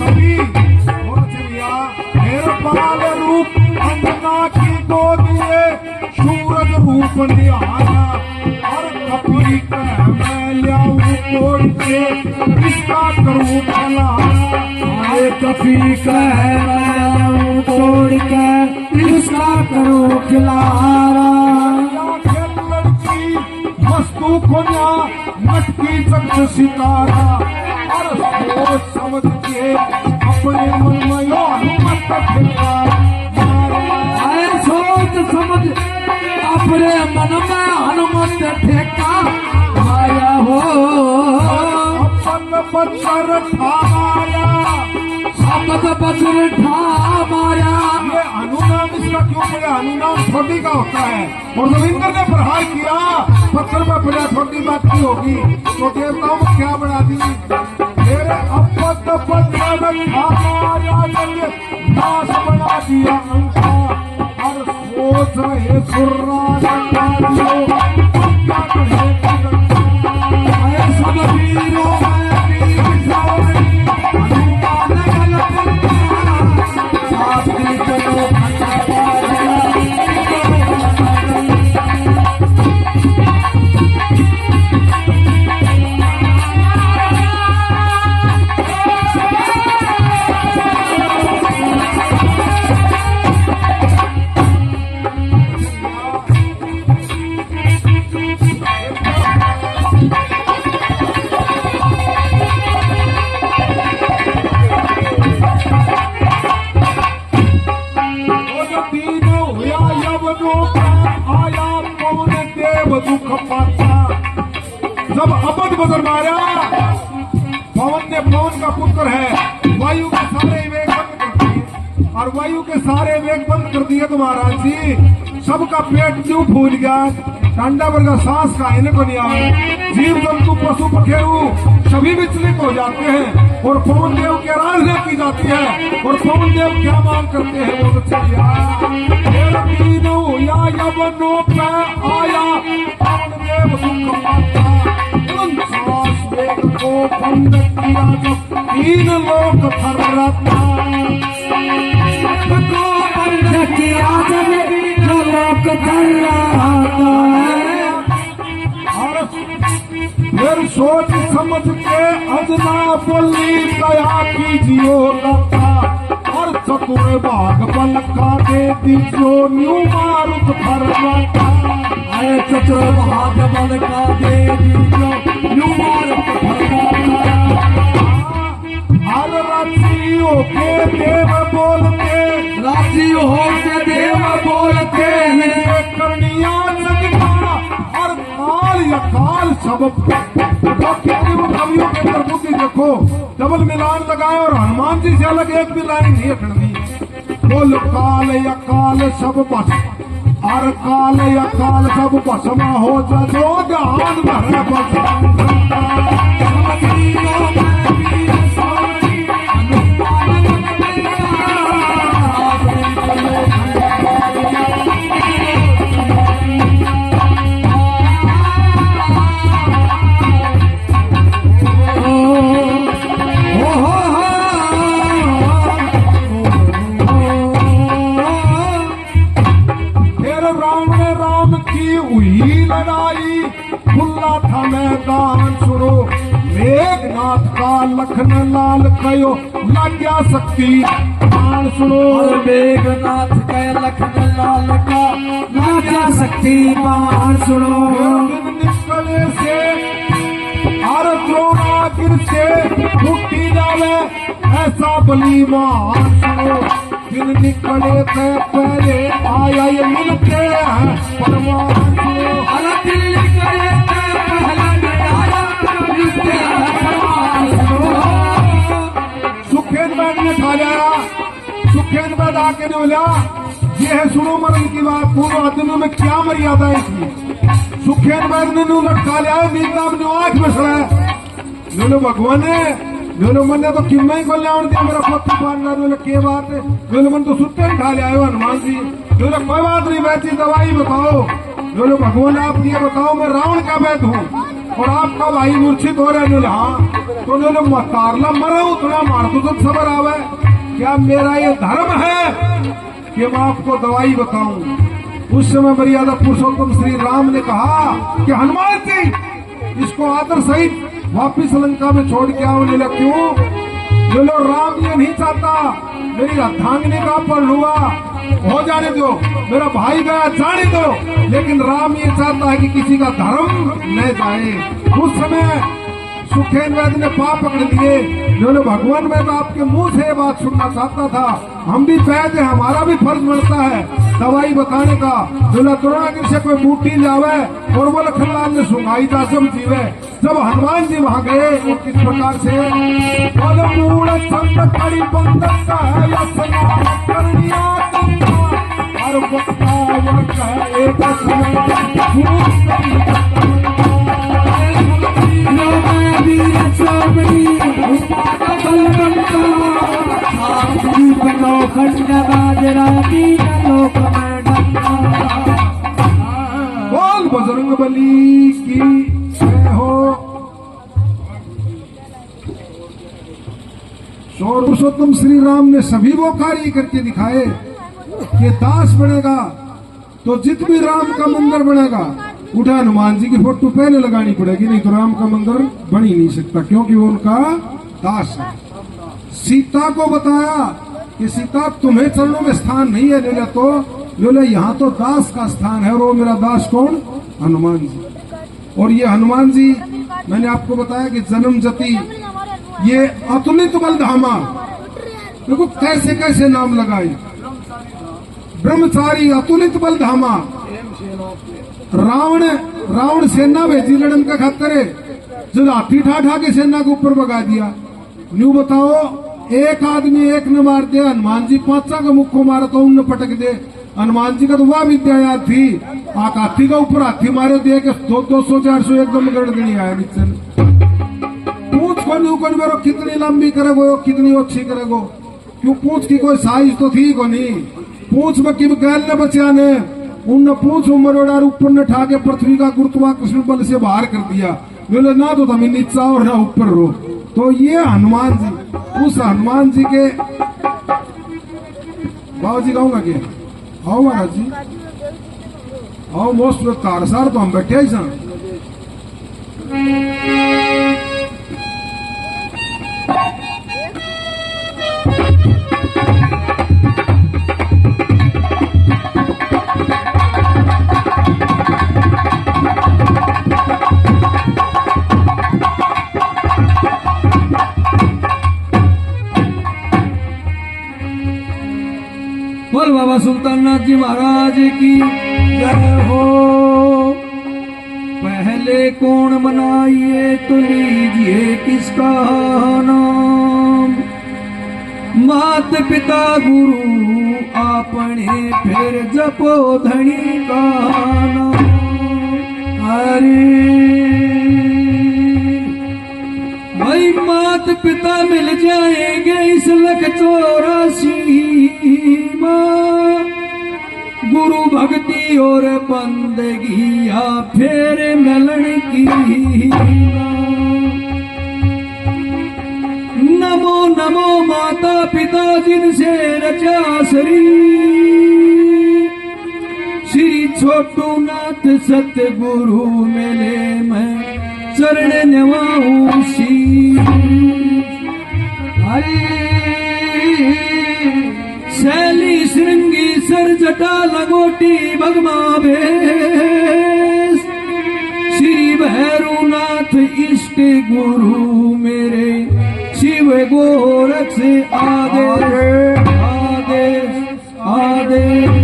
तभी और चलिया मेरे बाल रूप अंजना की गोदिए सूरज रूप निहारा और कपड़ी कह मैं लियाऊं तोड़ के इसका करूं फलहारा कभी कह तोड़ के इसका करो खिलारा लड़की वस्तु खोया मटकी तक सितारा और सोच समझ के अपने मन में यो हनुमत सोच समझ अपने मन में हनुमत ठेका आया हो अपन पत्थर ठाया सापत पत्थर ठा माया ये अनुनाम इसका क्यों पड़ा अनुनाम छोटी का होता है और रविंद्र ने प्रहार किया पत्थर में पड़ा छोटी बात की होगी तो देवताओं को क्या बना दी मेरे अपत पत्थर ठा माया नाश बना दिया अंका और सोच रहे सुर्रा सब वीरों दुख पाता जब अपद बदर मारा पवन ने पवन का पुत्र है वायु के सारे वेग बंद कर दिए और वायु के सारे वेग बंद कर दिए तो महाराज जी सबका पेट क्यों फूल गया ठंडा वर्गा सांस का इनको नहीं आया जीव जंतु पशु पखेरु सभी विचलित हो जाते हैं और पवन देव की आराधना की जाती है और पवन देव क्या मांग करते हैं वो तो चलिए यवनों पे आया पवन देव दुख पाता सांस वेग को बंद किया जब तीन लोग थर्राता को बंद किया जब लोग थर्राता फिर सोच समझ के अजना बोली दया कीजियो लता और चतुर भाग बल का दे दीजो न्यू मारुत फरमाता अरे चतुर भाग बल का दे दीजो न्यू मारुत फरमाता हर रात्रियों के देव बोलते बोलते हैं करनिया जगता और काल या काल सब कवियों के अंदर बुद्धि देखो डबल मिलान लगाए और हनुमान जी से अलग एक भी लाइन नहीं खड़ी बोल काल या काल सब बस हर काल या काल सब भस्म हो जा जो ध्यान भरे लड़ाई खुला था मैदान सुनो मेघनाथ का लखन लाल कयो लग्या शक्ति प्राण सुनो मेघनाथ का लखन लाल का लग्या शक्ति प्राण सुनो निकले से हर द्रोणागिर से फूटी जावे ऐसा बलीमान सुनो दिन निकले थे पहले आया ये मिलते हैं परमान सुखेन बैग ने खा लिया सुखेन बैग आके ने बोला ये है सुनो मरण की बात पूर्व आदमियों में क्या मर्यादाएं थी सुखेन बैग ने लटका लिया नींदा अपनी आंख में सड़ा बोलो भगवान बोलो मन ने तो किम्मा ही खोल दिया मेरा पत्थर पालना बोले के बात है बोलो मन तो सुते ही खा लिया हनुमान जी बोले कोई बात नहीं बैठी दवाई बताओ बोलो भगवान आप ये बताओ मैं रावण का वैद हूँ और आपका भाई मूर्छित हो रहे बोले हाँ तो बोले तारला मरा हूँ थोड़ा मार तो खबर आवे क्या मेरा ये धर्म है कि मैं आपको दवाई बताऊं उस समय मर्यादा पुरुषोत्तम श्री राम ने कहा कि हनुमान जी इसको आदर सहित वापिस लंका में छोड़ के आओ बोले क्यों बोलो राम ये नहीं चाहता मेरी अर्धांगिनी का अपहरण हुआ हो जाने दो मेरा भाई गया जाने दो लेकिन राम ये चाहता है कि किसी का धर्म न जाए उस समय सुखेन वैद्य ने पाप पकड़ लिए बोले भगवान मैं तो आपके मुंह से ये बात सुनना चाहता था हम भी वैद्य हैं हमारा भी फर्ज बनता है दवाई बताने का बोला द्रोणागिर से कोई बूटी लावे और वो लखनलाल ने सुनाई था जब जीवे जब हनुमान जी वहां गए वो किस प्रकार से मूल छंद कड़ी बंदक का है और एक बोल बजरंग बली की जय हो। और पुरुषोत्तम श्री राम ने सभी वो कार्य करके दिखाए कि दास बनेगा तो जित भी राम का मंदिर बनेगा उठा हनुमान जी की फोटो पहले लगानी पड़ेगी नहीं तो राम का मंदिर बन ही नहीं सकता क्योंकि वो उनका दास है। सीता को बताया कि सीता तुम्हें चरणों में स्थान नहीं है लेला तो बोले यहाँ तो दास का स्थान है और वो मेरा दास कौन हनुमान जी। और ये हनुमान जी मैंने आपको बताया कि जन्म जति ये अतुलित बलधामा देखो कैसे कैसे नाम लगाए ब्रह्मचारी अतुलित बलधामा रावण सेना भेजी लड़न का खातर जब हाथी ठा के सेना के ऊपर भगा दिया न्यू बताओ एक आदमी एक ने मार दिया हनुमान जी पांचा का मुख को मारा तो उनने पटक दे हनुमान जी का तो वह विद्या याद थी आक हाथी का ऊपर हाथी मारे दिए कि 200-400 एकदम गड़गड़ी आया नीचे पूछ को न्यू को मेरे कितनी लंबी करेगो कितनी अच्छी करेगो क्यों पूछ की कोई साइज तो थी को नहीं पूछ में कि गैल ने बचा ने उनने पूछ उमरोड़ा ऊपर ने ठा के पृथ्वी का गुरुत्वाकर्षण बल से बाहर कर दिया बोले ना तो तुम्हें नीचा और ना ऊपर रो तो ये हनुमान जी उस हनुमान जी के बाबा जी कहूंगा कि आओ महाराज जी आओ मोस्ट तारसार तो हम बैठे ही बोल बाबा सुल्ताननाथ जी महाराज की जय हो। पहले कौन बनाइए तो लीजिए किसका नाम मात पिता गुरु आपने फिर जपो धनी का नाम। हरि भाई मात पिता मिल जाएंगे इस लख 84 माँ। गुरु भक्ति और बंदगी या फिर मिलन की नमो नमो माता पिता जिनसे रचा शरीर। श्री छोटू नाथ सतगुरु मेले में चरण नवाऊं शीश। शैली श्रृंगी सर जटा लगोटी भगमा भेष। श्री भैरवनाथ इष्ट गुरु मेरे शिव गोरक्ष आदेश आदेश आदेश।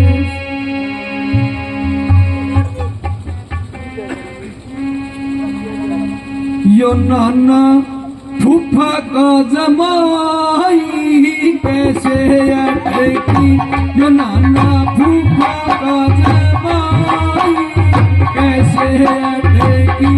यो नाना फूफा का जमाई कैसे अटकी। यो नाना फूफा का जमाई कैसे अटकी।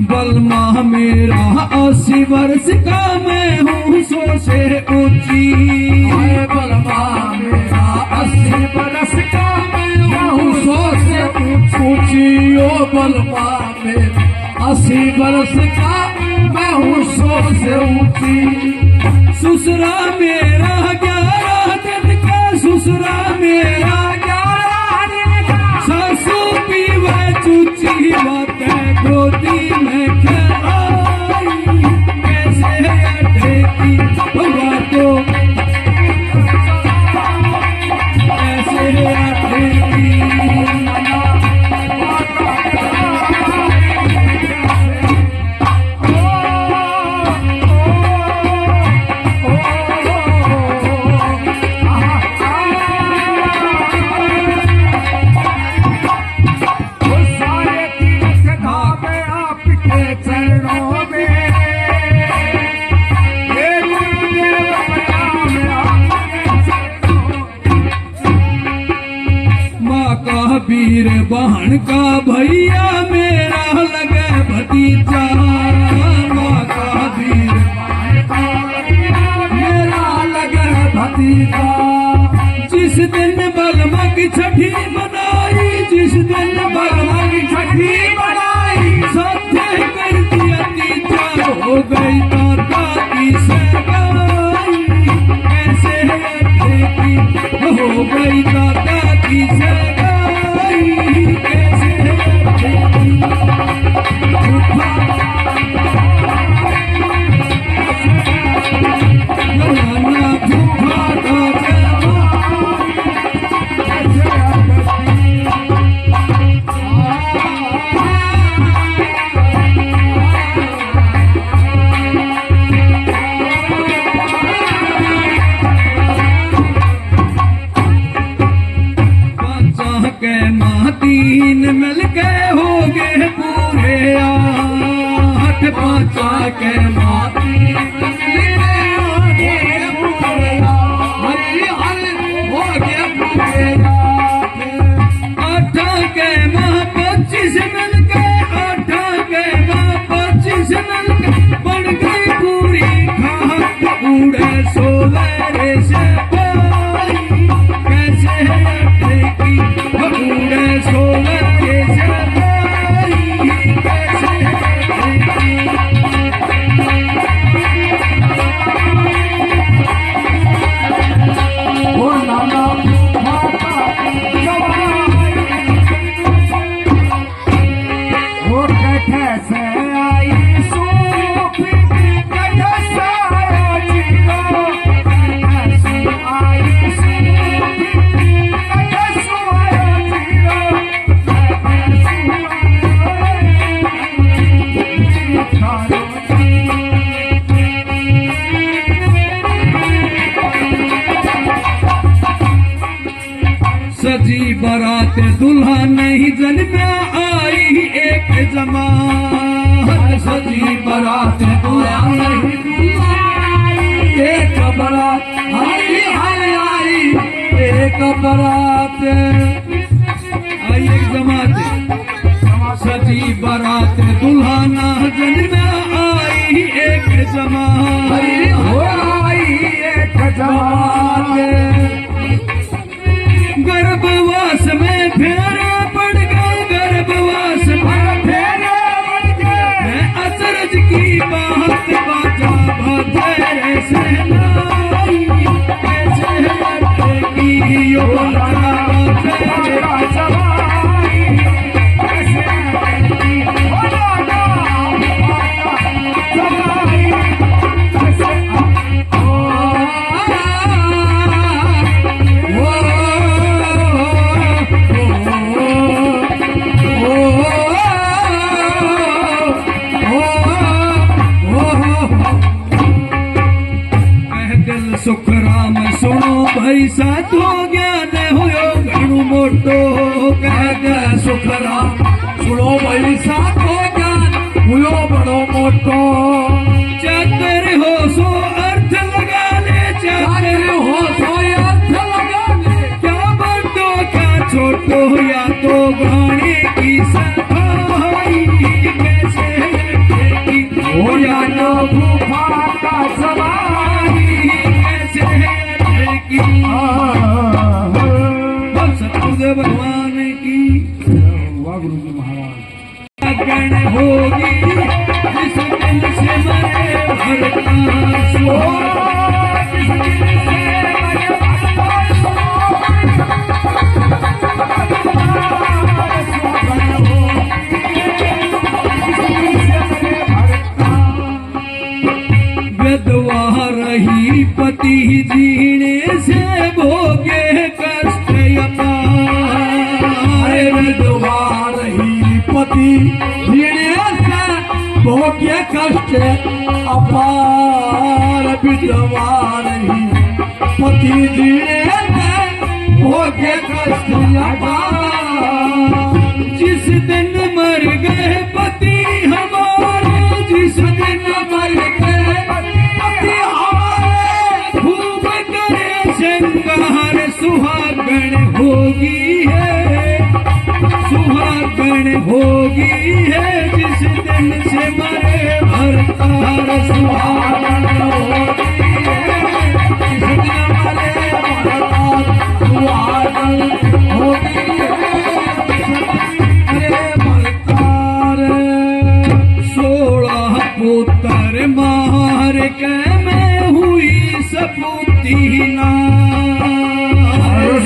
बलमा मेरा 80 वर्ष का मैं हूँ 100 से ऊंची। बलमा मेरा 80 वर्ष का मैं हूँ 100 से ऊंची। ओ बलमा मेरा 80 वर्ष का मैं हूँ 100 से ऊंची। ससुरा मेरा 11 दिन का ससुरा मेरा 11 दिन का। सासू पीवे चूची बातें गोदी में खेलाई कैसे अटकी। बातों कैसे अटकी। वीर बहन का भैया मेरा लगे भतीजा। माँ का वीर मेरा लगे भतीजा। जिस दिन बलमा की छठी बनाई जिस दिन बलमा की छठी बनाई साथे कर दिया तीजा। हो गई दादा की सगाई कैसे अटकी। हो गई दादा की सगाई कैसे अटकी। नाना फूफा का के मातीन मिल के हो गए पूरे 8। 5 के मातीन मिल के हो गए पूरे 8। हो गए पूरे 8 के माँ 25 मिल के 8 के माँ 25 मिल के बन गई पूरी खाक उड़े सोवेरे से पाई कैसे अटकी। उड़े सोवेरे से पाई कैसे अटकी। ओ नाना माता सजी बारात दुल्हा नहीं जन्मा आई एक जमात सजी बारात दुल्हा नहीं एक बारात आई आई एक बारात आई एक जमात सजी बारात दुल्हा ना जन्मा आई एक जमात आई एक जमात गर्भवास में फेरे पड़ गए गर्भवास में फेरे पड़ गए अचरज की बात बाजा भतेरे से लाई कैसे लटेगी यो बाजा भतेरे सुख राम सुनो भाई साथो ज्ञान होयो घणो मोटो कह दे सुख राम सुनो भाई साथो ज्ञान होयो बड़ो मोटो चाकर हो सो अर्थ लगा ले चाकर हो सो अर्थ लगा ले क्या बड़ो क्या छोटो या तो गाने की सफाई कैसे लगेगी हो या तो गुफा का सवारी सतगुरु भगवान की वाह गुरु जी महाराज गण होगी जिस दिल से मरे भरता सो जिस दिल से मरे विधवा रही पति जीने से भोगे कष्ट अपार विधवा रही पति जीने से भोगे कष्ट अपार विधवा रही पति जीने से भोगे कष्ट अपार जिस दिन मर गए पति हमारे जिस दिन मर गए पति हमारे खूब करे श्रृंगार सुहागण होगी है सुहागण होगी है जिस दिन से मरे भरतार सुहागण होगी है जिस दिन मरे भरतार सुहागण होगी है भरतार 16 पुत्र मार के मैं हुई सपूती ना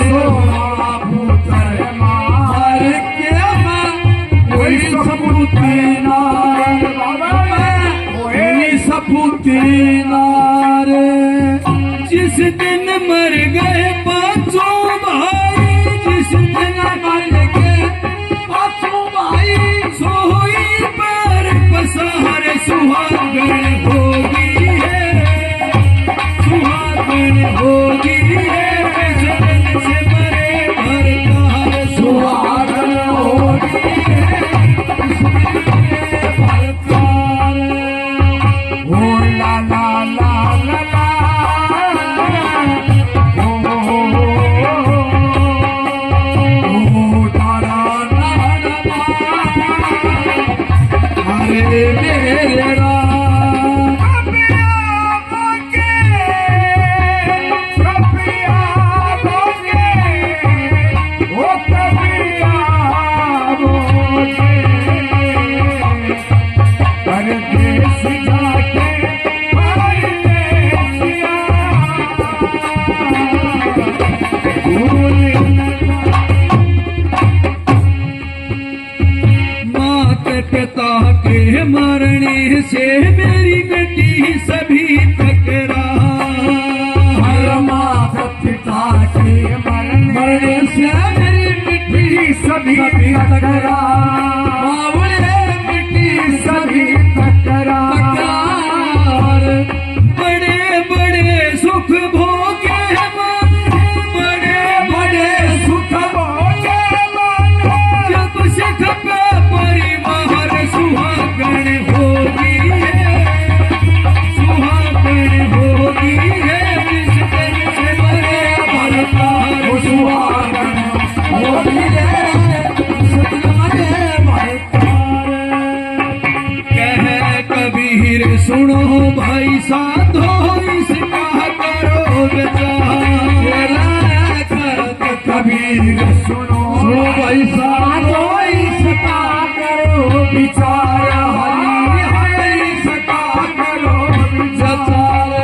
16 पुत्र मार के मैं हुई सपूती ना हुई सपूती ना जिस दिन मर गए पांचों भाई जिस दिन मर गए पांचों भाई सोई पर पसार सुहागण होगी है सुहागण होगी है जिस दिन से मरे भरतार सुहागण होगी है जिस दिन से भरतार ओ ला ला ला ला ला मेरे राम सुनो सुनो भाई साहब सता करो विचार हरि हरि सता करो विचार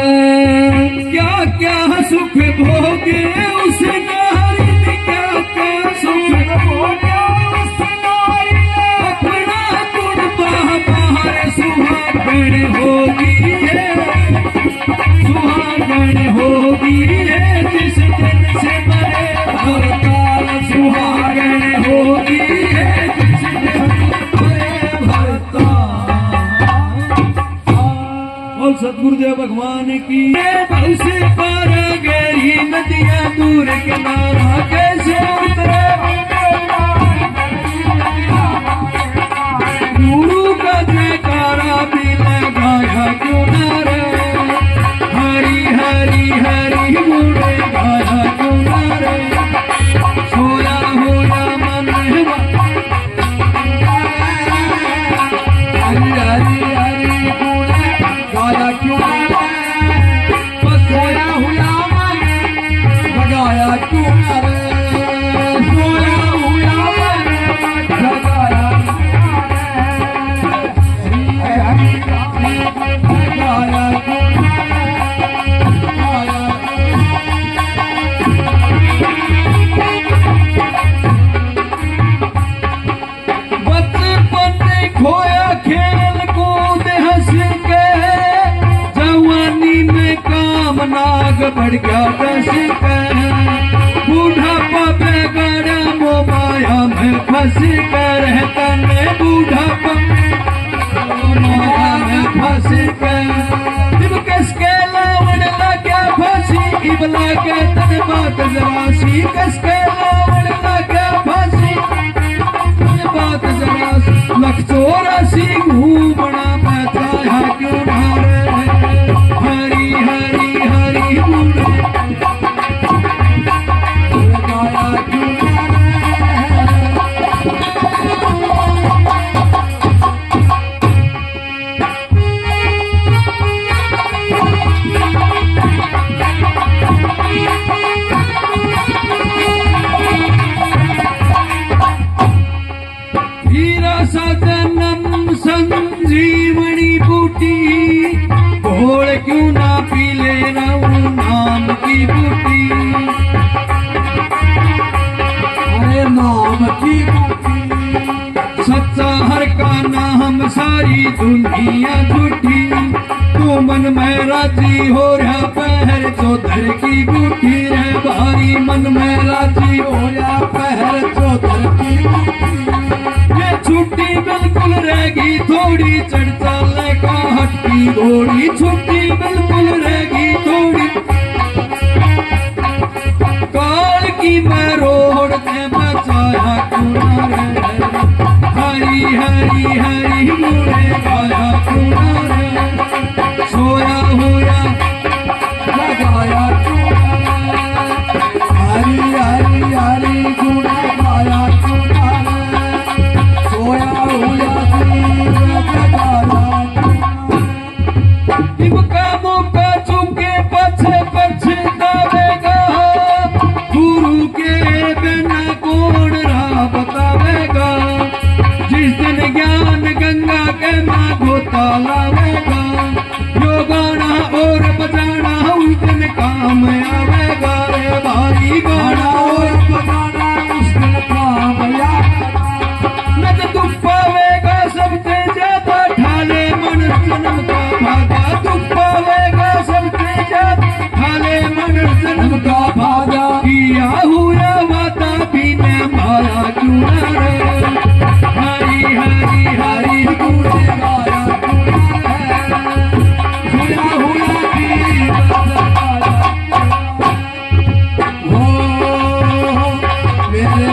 क्या क्या सुख भोगे उस नारी ने, क्या क्या सुख भोगे उस नारी ने, अपना गुण बाहर सुहागण होगी है, सुहागण होगी है, जिस दिन से मरे भरताल सुहागण होगी है, जिस दिन मरे भरताल। बोल सतगुरुदेव भगवान की। बहु से पार गहरी नदियां दूर किनारा कैसे उतरे, गुरु का जयकारा भी लगाया क्यों न रे, हरी हरी हरी गुणे गाया क्यों न रे, सोया होया मन हरी हरी हरी गुणे गाया क्यों न रे, सोया हुआ मन लगाया क्यों न रे, सोया हुआ मन लगाया खोया खेल कूद हंस के, जवानी में काम नाग बढ़ गया दस के, बूढ़ापा बेगाड़ा मोमाया में फंस कर रहता ने, बूढ़ापा मोमाया में फंस कर, इब कसके लावण लग्या फांसी, इब लागे तन बात जरासी, कसके लावण लग्या फांसी, बात जरा लख 84 घूमना बताया क्यों ढारे, हरी हरी हरी गुणे गाया क्यों हीरा सदनम संजीवनी बूटी, घोड़ क्यों ना पी लेना नाम की बूटी, अरे नाम की बूटी, सच्चा हर का नाम सारी दुनिया झूठी, तू मन में राजी हो रहा पहर चौधर की बूटी रे, भारी मन में राजी हो रहा पहर चौधर की बूटी, छुट्टी बिल्कुल रहेगी थोड़ी, चढ़ चालने का हटकी घोड़ी, छुट्टी बिल्कुल रहेगी थोड़ी, काल की मैं रोड ने बचाया क्यों न रे, हरी हरी हरी गुणे गाया क्यों न रे, सोया हुआ लगाया क्यों न रे, हरी हरी हरी गुणे गाया क्यों न रे, सोया हुआ इब का मौका चुके पछे पछतावेगा, गुरु के बिना कौन राह बतावेगा, जिस दिन ज्ञान गंगा के माँ गोता लावेगा, यो गाना और बजाना उस दिन काम आवेगा रे, भारी गाना और बजाना उस दिन काम आवेगा, न तो दुख पावेगा सबसे ज्यादा ढाले मन जन्म का भागा, दुख पावेगा सबसे ज्यादा ढाले मन जन्म का भागा, किया हुआ वादा भी न माया क्यों न रे, हरी हरी हरी गुणे गाया क्यों न रे, हुआ हुआ भी हो मेरे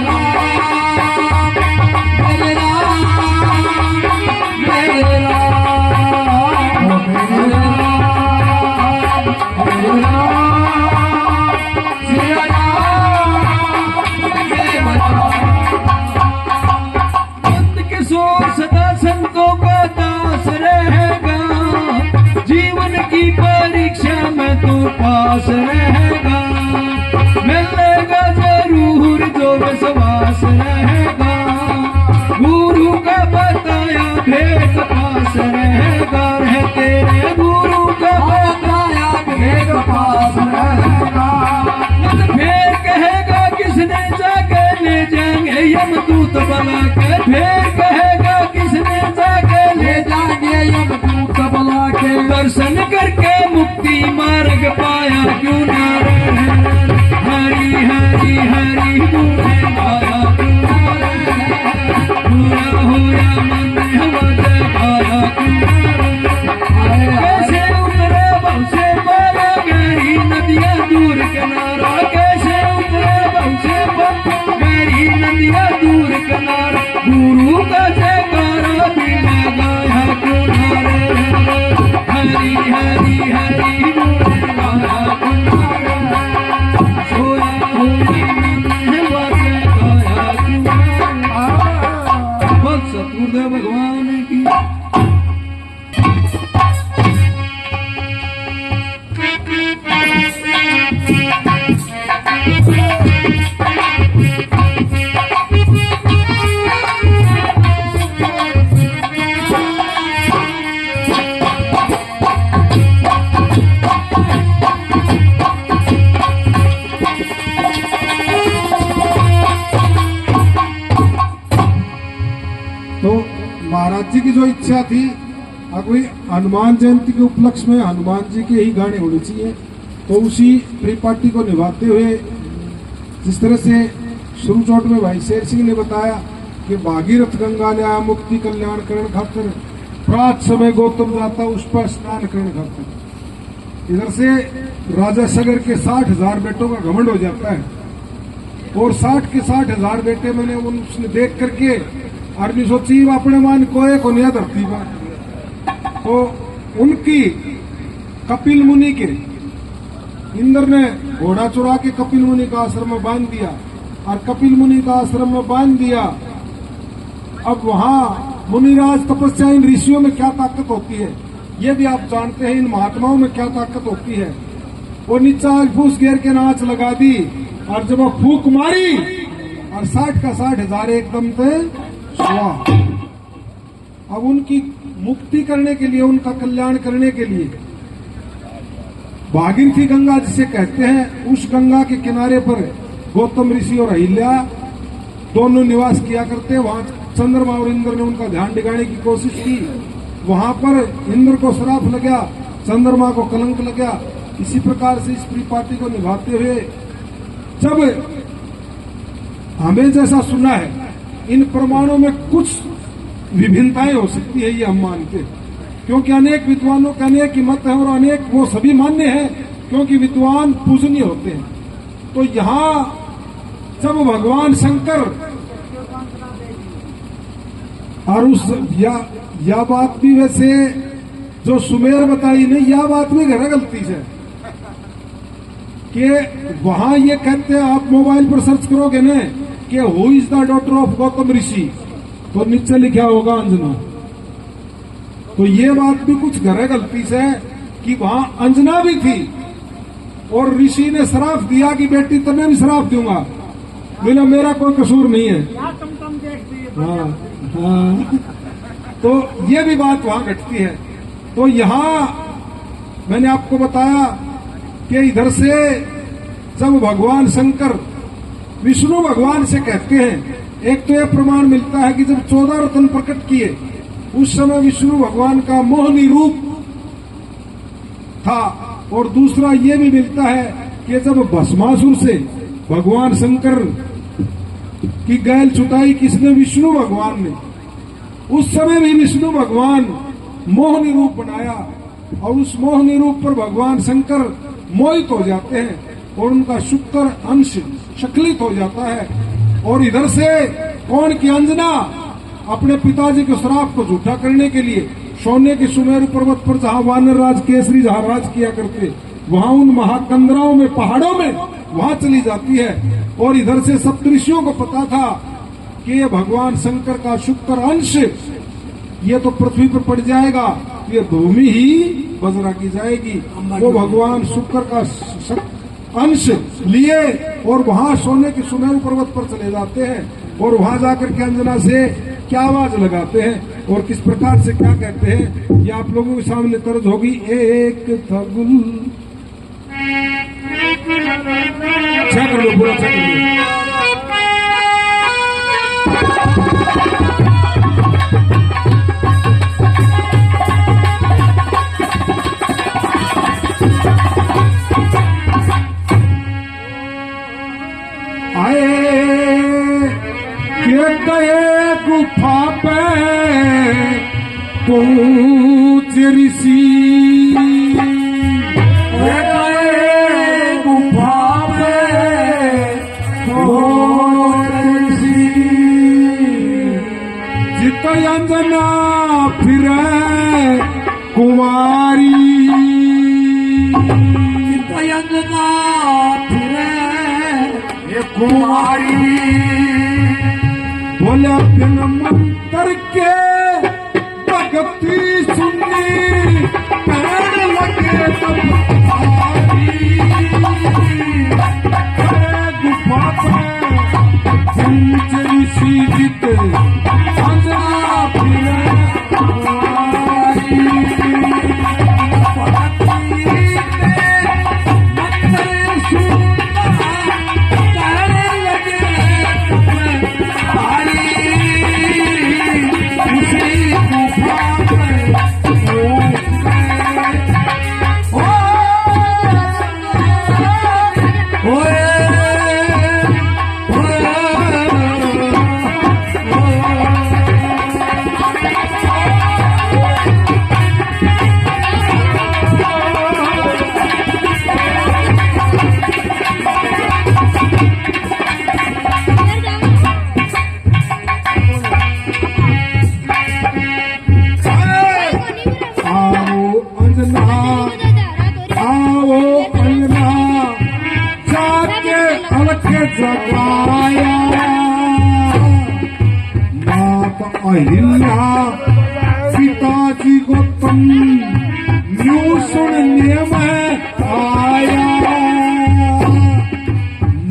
सदा संतों का दास रहेगा, जीवन की परीक्षा में तू पास रहेगा, मिलेगा जरूर जो यमदूत बला के, फिर कहेगा किसने जाके ले जाएंगे यमदूत बला के। दर्शन करके मुक्ति मार्ग पाया क्यों ना रे, हरि हरि हरि मुझे पाया क्यों ना रे, पूरा होया मन हमारे पाया क्यों ना रे। कैसे उतरे बहुसे पारा गहरी नदियां दूर किनारा, कैसे उतरे बहुसे गहरी नदियां दूर किनारा, गुरु का जयकारा बिना गाया क्यों ना रे, हरि हरि हरि मुझे पाया क्यों ना रे, सोया हुई मन वासे गाया क्यों ना रे। बोल सतगुरुदेव भगवान की। तो महाराज जी की जो इच्छा थी, कोई हनुमान जयंती के उपलक्ष्य में हनुमान जी के ही गाने होने चाहिए, तो उसी परिपाटी को निभाते हुए जिस तरह से शुरू चोट में भाई शेर सिंह ने बताया कि भागीरथ गंगा ल्या मुक्ति कल्याण करण खातिर, प्रात समय गौतम जाता उस पर स्नान करण खातिर। इधर से राजा सगर के 60,000 बेटों का घमंड हो जाता है, और 60 के 60,000 बेटे मैंने उसने देख करके आदमी सोची अपने मान कोई को नहीं धरती पर। तो उनकी कपिल मुनि के इंद्र ने घोड़ा चुरा के कपिल मुनि का आश्रम में बांध दिया, और कपिल मुनि का आश्रम में बांध दिया। अब वहां मुनिराज तपस्या, इन ऋषियों में क्या ताकत होती है ये भी आप जानते हैं, इन महात्माओं में क्या ताकत होती है। वो नीचा फूस घेर के नाच लगा दी, और जब वो फूक मारी और 60 का 60,000 एकदम थे स्वाहा। अब उनकी मुक्ति करने के लिए, उनका कल्याण करने के लिए भागीरथी गंगा जिसे कहते हैं, उस गंगा के किनारे पर गौतम ऋषि और अहिल्या दोनों निवास किया करते। वहां चंद्रमा और इंद्र ने उनका ध्यान दिगाने की कोशिश की, वहां पर इंद्र को श्राप लगा, चंद्रमा को कलंक लगा। इसी प्रकार से इस परिपाटी को निभाते हुए जब हमें जैसा सुना है, इन प्रमाणों में कुछ विभिन्नताएं हो सकती है ये हम मानते हैं, क्योंकि अनेक विद्वानों के अनेक ही मत हैं, और अनेक वो सभी मान्य हैं क्योंकि विद्वान पूजनीय होते हैं। तो यहां जब भगवान शंकर और उस या बात भी वैसे जो सुमेर बताई नहीं, यह बात भी घर गलती से कि वहां ये कहते हैं, आप मोबाइल पर सर्च करोगे ना कि who is the daughter of Gautam Rishi, तो नीचे लिखा होगा अंजना। तो ये बात भी कुछ घर गलती से है कि वहां अंजना भी थी, और ऋषि ने श्राप दिया कि बेटी तुम्हें भी श्राप दूंगा, बोला मेरा कोई कसूर नहीं है। हाँ हाँ, तो ये भी बात वहां घटती है। तो यहां मैंने आपको बताया कि इधर से जब भगवान शंकर विष्णु भगवान से कहते हैं, एक तो यह प्रमाण मिलता है कि जब 14 रत्न प्रकट किए उस समय विष्णु भगवान का मोहनी रूप था, और दूसरा ये भी मिलता है कि जब भस्मासुर से भगवान शंकर की गैल छुटाई किसने, विष्णु भगवान ने, उस समय भी विष्णु भगवान मोहनी रूप बनाया, और उस मोहनी रूप पर भगवान शंकर मोहित हो जाते हैं, और उनका शुक्र अंश शक्लित हो जाता है। और इधर से कौन की अंजना अपने पिताजी के श्राप को झूठा करने के लिए सोने के सुमेरु पर्वत पर जहां वानर राज केसरी जहां राज किया करते, वहां उन महाकंदराओं में, पहाड़ों में वहां चली जाती है। और इधर से सप्तऋषियों को पता था कि ये भगवान शंकर का शुक्र अंश ये तो पृथ्वी पर पड़ जाएगा, ये भूमि ही बजरा की जाएगी। वो भगवान शुक्र का अंश लिए और वहां सोने के सुमेरु पर्वत पर चले जाते हैं, और वहां जाकर के अंजना से क्या आवाज लगाते हैं और किस प्रकार से क्या कहते हैं, ये आप लोगों के सामने दर्ज होगी। एक थगुल अच्छा कर लो, पूरा अच्छा कर लो। पहुंचे ऋषि गुफा जित अंजना फिर कुमारी अंजना फिरे ये कुमारी बोला बिन मंत्र के भगती सुनी पैर लगे तब भारी गुफा पहुंच ऋषि जित अंजना फिर जगाया माता अहिल्या पिताजी गौतम न्यू सुनने में आया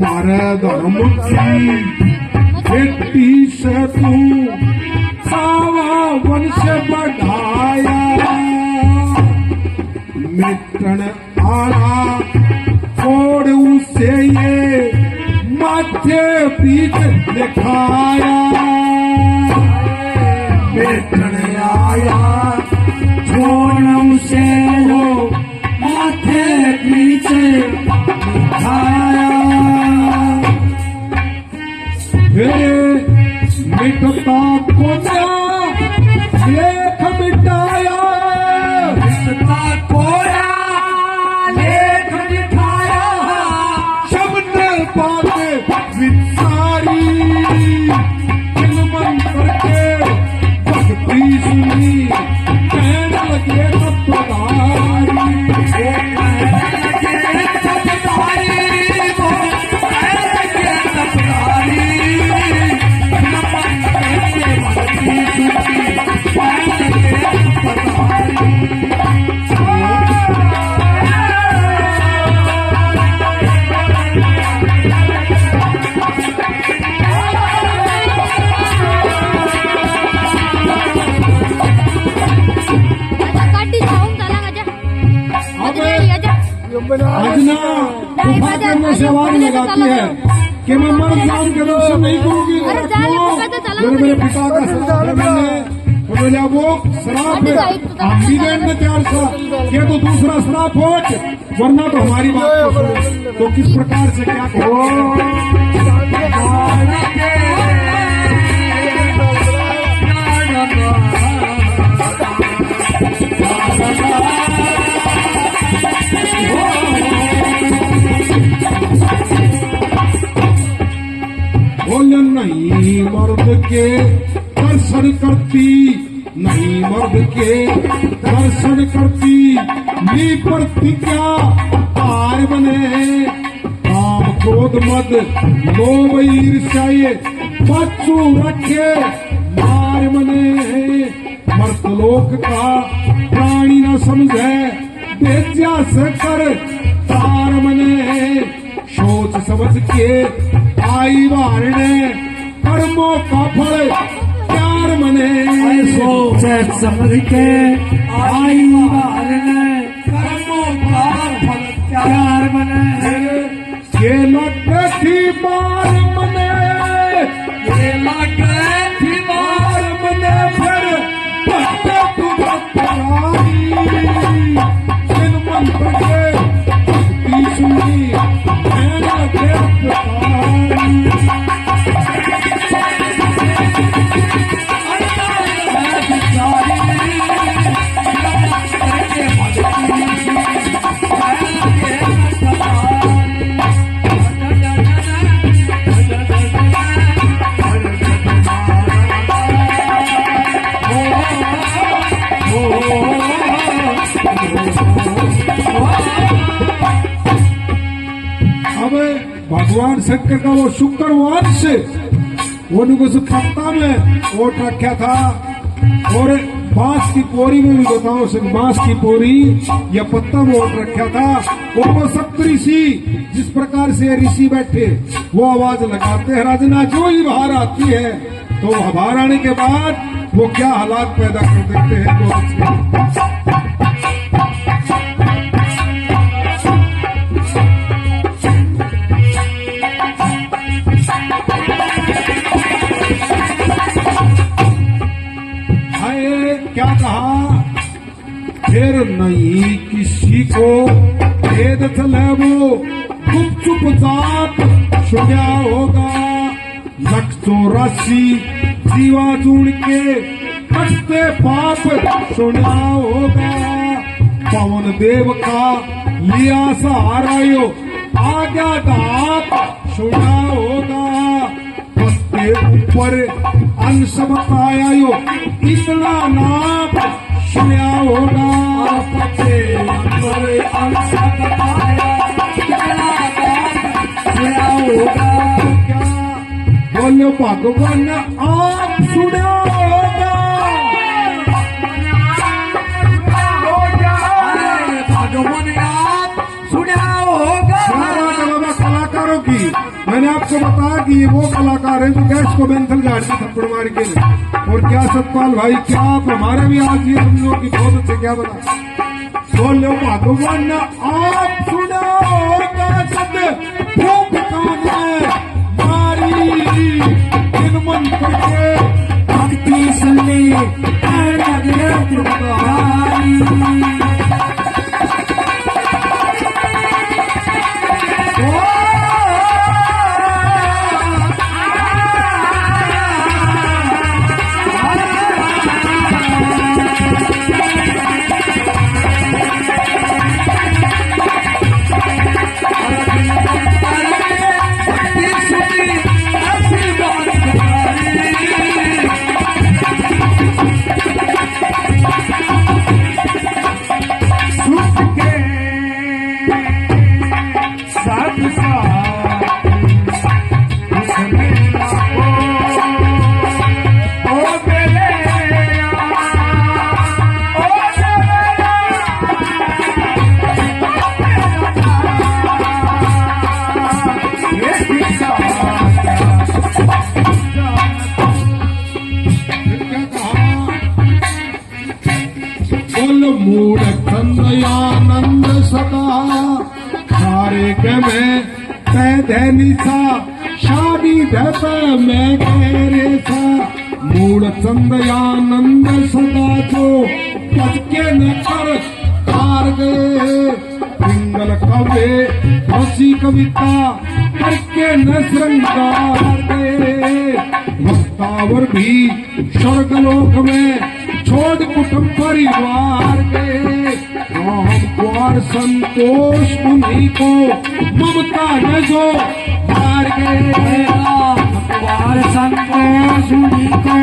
मारे धर्म की बेटी से तू सावा वंश बढ़ाया मिटन आला छोड़ उसे ये माथे पीठ दिखाया बेटन आया छोड़ उसे हो माथे पीछे दिखाया मिटता को लेख मिटाया मिटता कोया लेख दिखाया शब्द पाते विचारी मंत्र के भक्ति सुनी कहने लगे अंजना गुफा के अंदर से आवाज लगाती है कि मैं मर्द जान के दर्शन नहीं करूंगी मेरे पिता का श्राप है मैंने बोला वो श्राप है तैयार था ये तो दूसरा श्राप हो वरना तो हमारी बात तो किस प्रकार से क्या कहो बोल नहीं मर्द के दर्शन करती नहीं मर्द के दर्शन करती नी प्रतिज्ञा पार बने काम क्रोध मद लोभ ईर्ष्या बच्चू रखे मार बने मर्तलोक का प्राणी न समझे बेचा से कर तार बने सोच समझ के आई वारने कर्मों का फल प्यार मने सोच समझ के आई वारने कर्मों का फल प्यार बने ये लगे थी मार मने ये लगे थी मार मने फिर भक्ते तू भक्तरानी जिन मंत्र के भक्ति सुनी मैंने सारी अब भगवान शंकर का वो शुक्र वंश उनको उस पत्ता में ओट रखा था। और बांस की पोरी में भी बताओ सिर्फ बांस की पोरी या पत्ता में ओट रखा था। और वो सप्तऋषि जिस प्रकार से ऋषि बैठे वो आवाज लगाते हैं, राजना जो ही बाहर आती है तो बाहर आने के बाद वो क्या हालात पैदा कर देते हैं। क्या कहा, फिर नहीं किसी को भेद चले वो गुपचुप जात सुना होगा। 184 जीवा जुड़ के कटते पाप सुना होगा। पवन देव का लिया सहारा यो आज्ञा दात सुना होगा। पत्ते ऊपर अंश बताया यो इतना नाप सुना होगा। पत्ते ऊपर अंश बताया इतना नाप सुना होगा। क्या बोलो भगवान आप सुना होगा। भगवान आप सुना होगा। कलाकारों की मैंने आपको बताया कि ये वो कलाकार हैं जो गैस को बेंथल झाड़ के थप्पड़ मार के। और क्या सतपाल भाई, क्या आप हमारे भी आज ये हम लोग की बहुत अच्छे क्या बता बोलो भगवान आप सुना होगा। शब्द भूख काने मारी इन मंत्र के भक्ति सुनने मूड खंदयानंद सदा सारे के में पैधनी सा शादी धप में गहरे सा। मूड चंदयानंद सदा जो पद के न कर तार गए। पिंगल कवे हंसी कविता करके न श्रृंगार गए। वक्तावर भी स्वर्गलोक में छोड़ कुटुंब परिवार के। राम द्वार संतोष उन्हीं को ममता न जो मार गए। द्वार संतोष उन्हीं को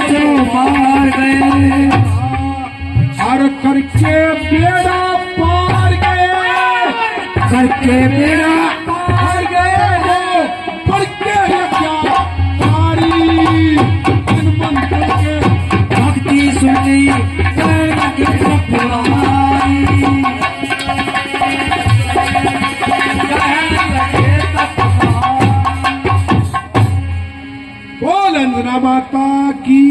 जो मार गए। हर करके बेड़ा पार गए। करके बेड़ा पार गए। पढ़ के क्या पारी इन मंत्र के भक्ति सुनी के बोल अंजना माता की।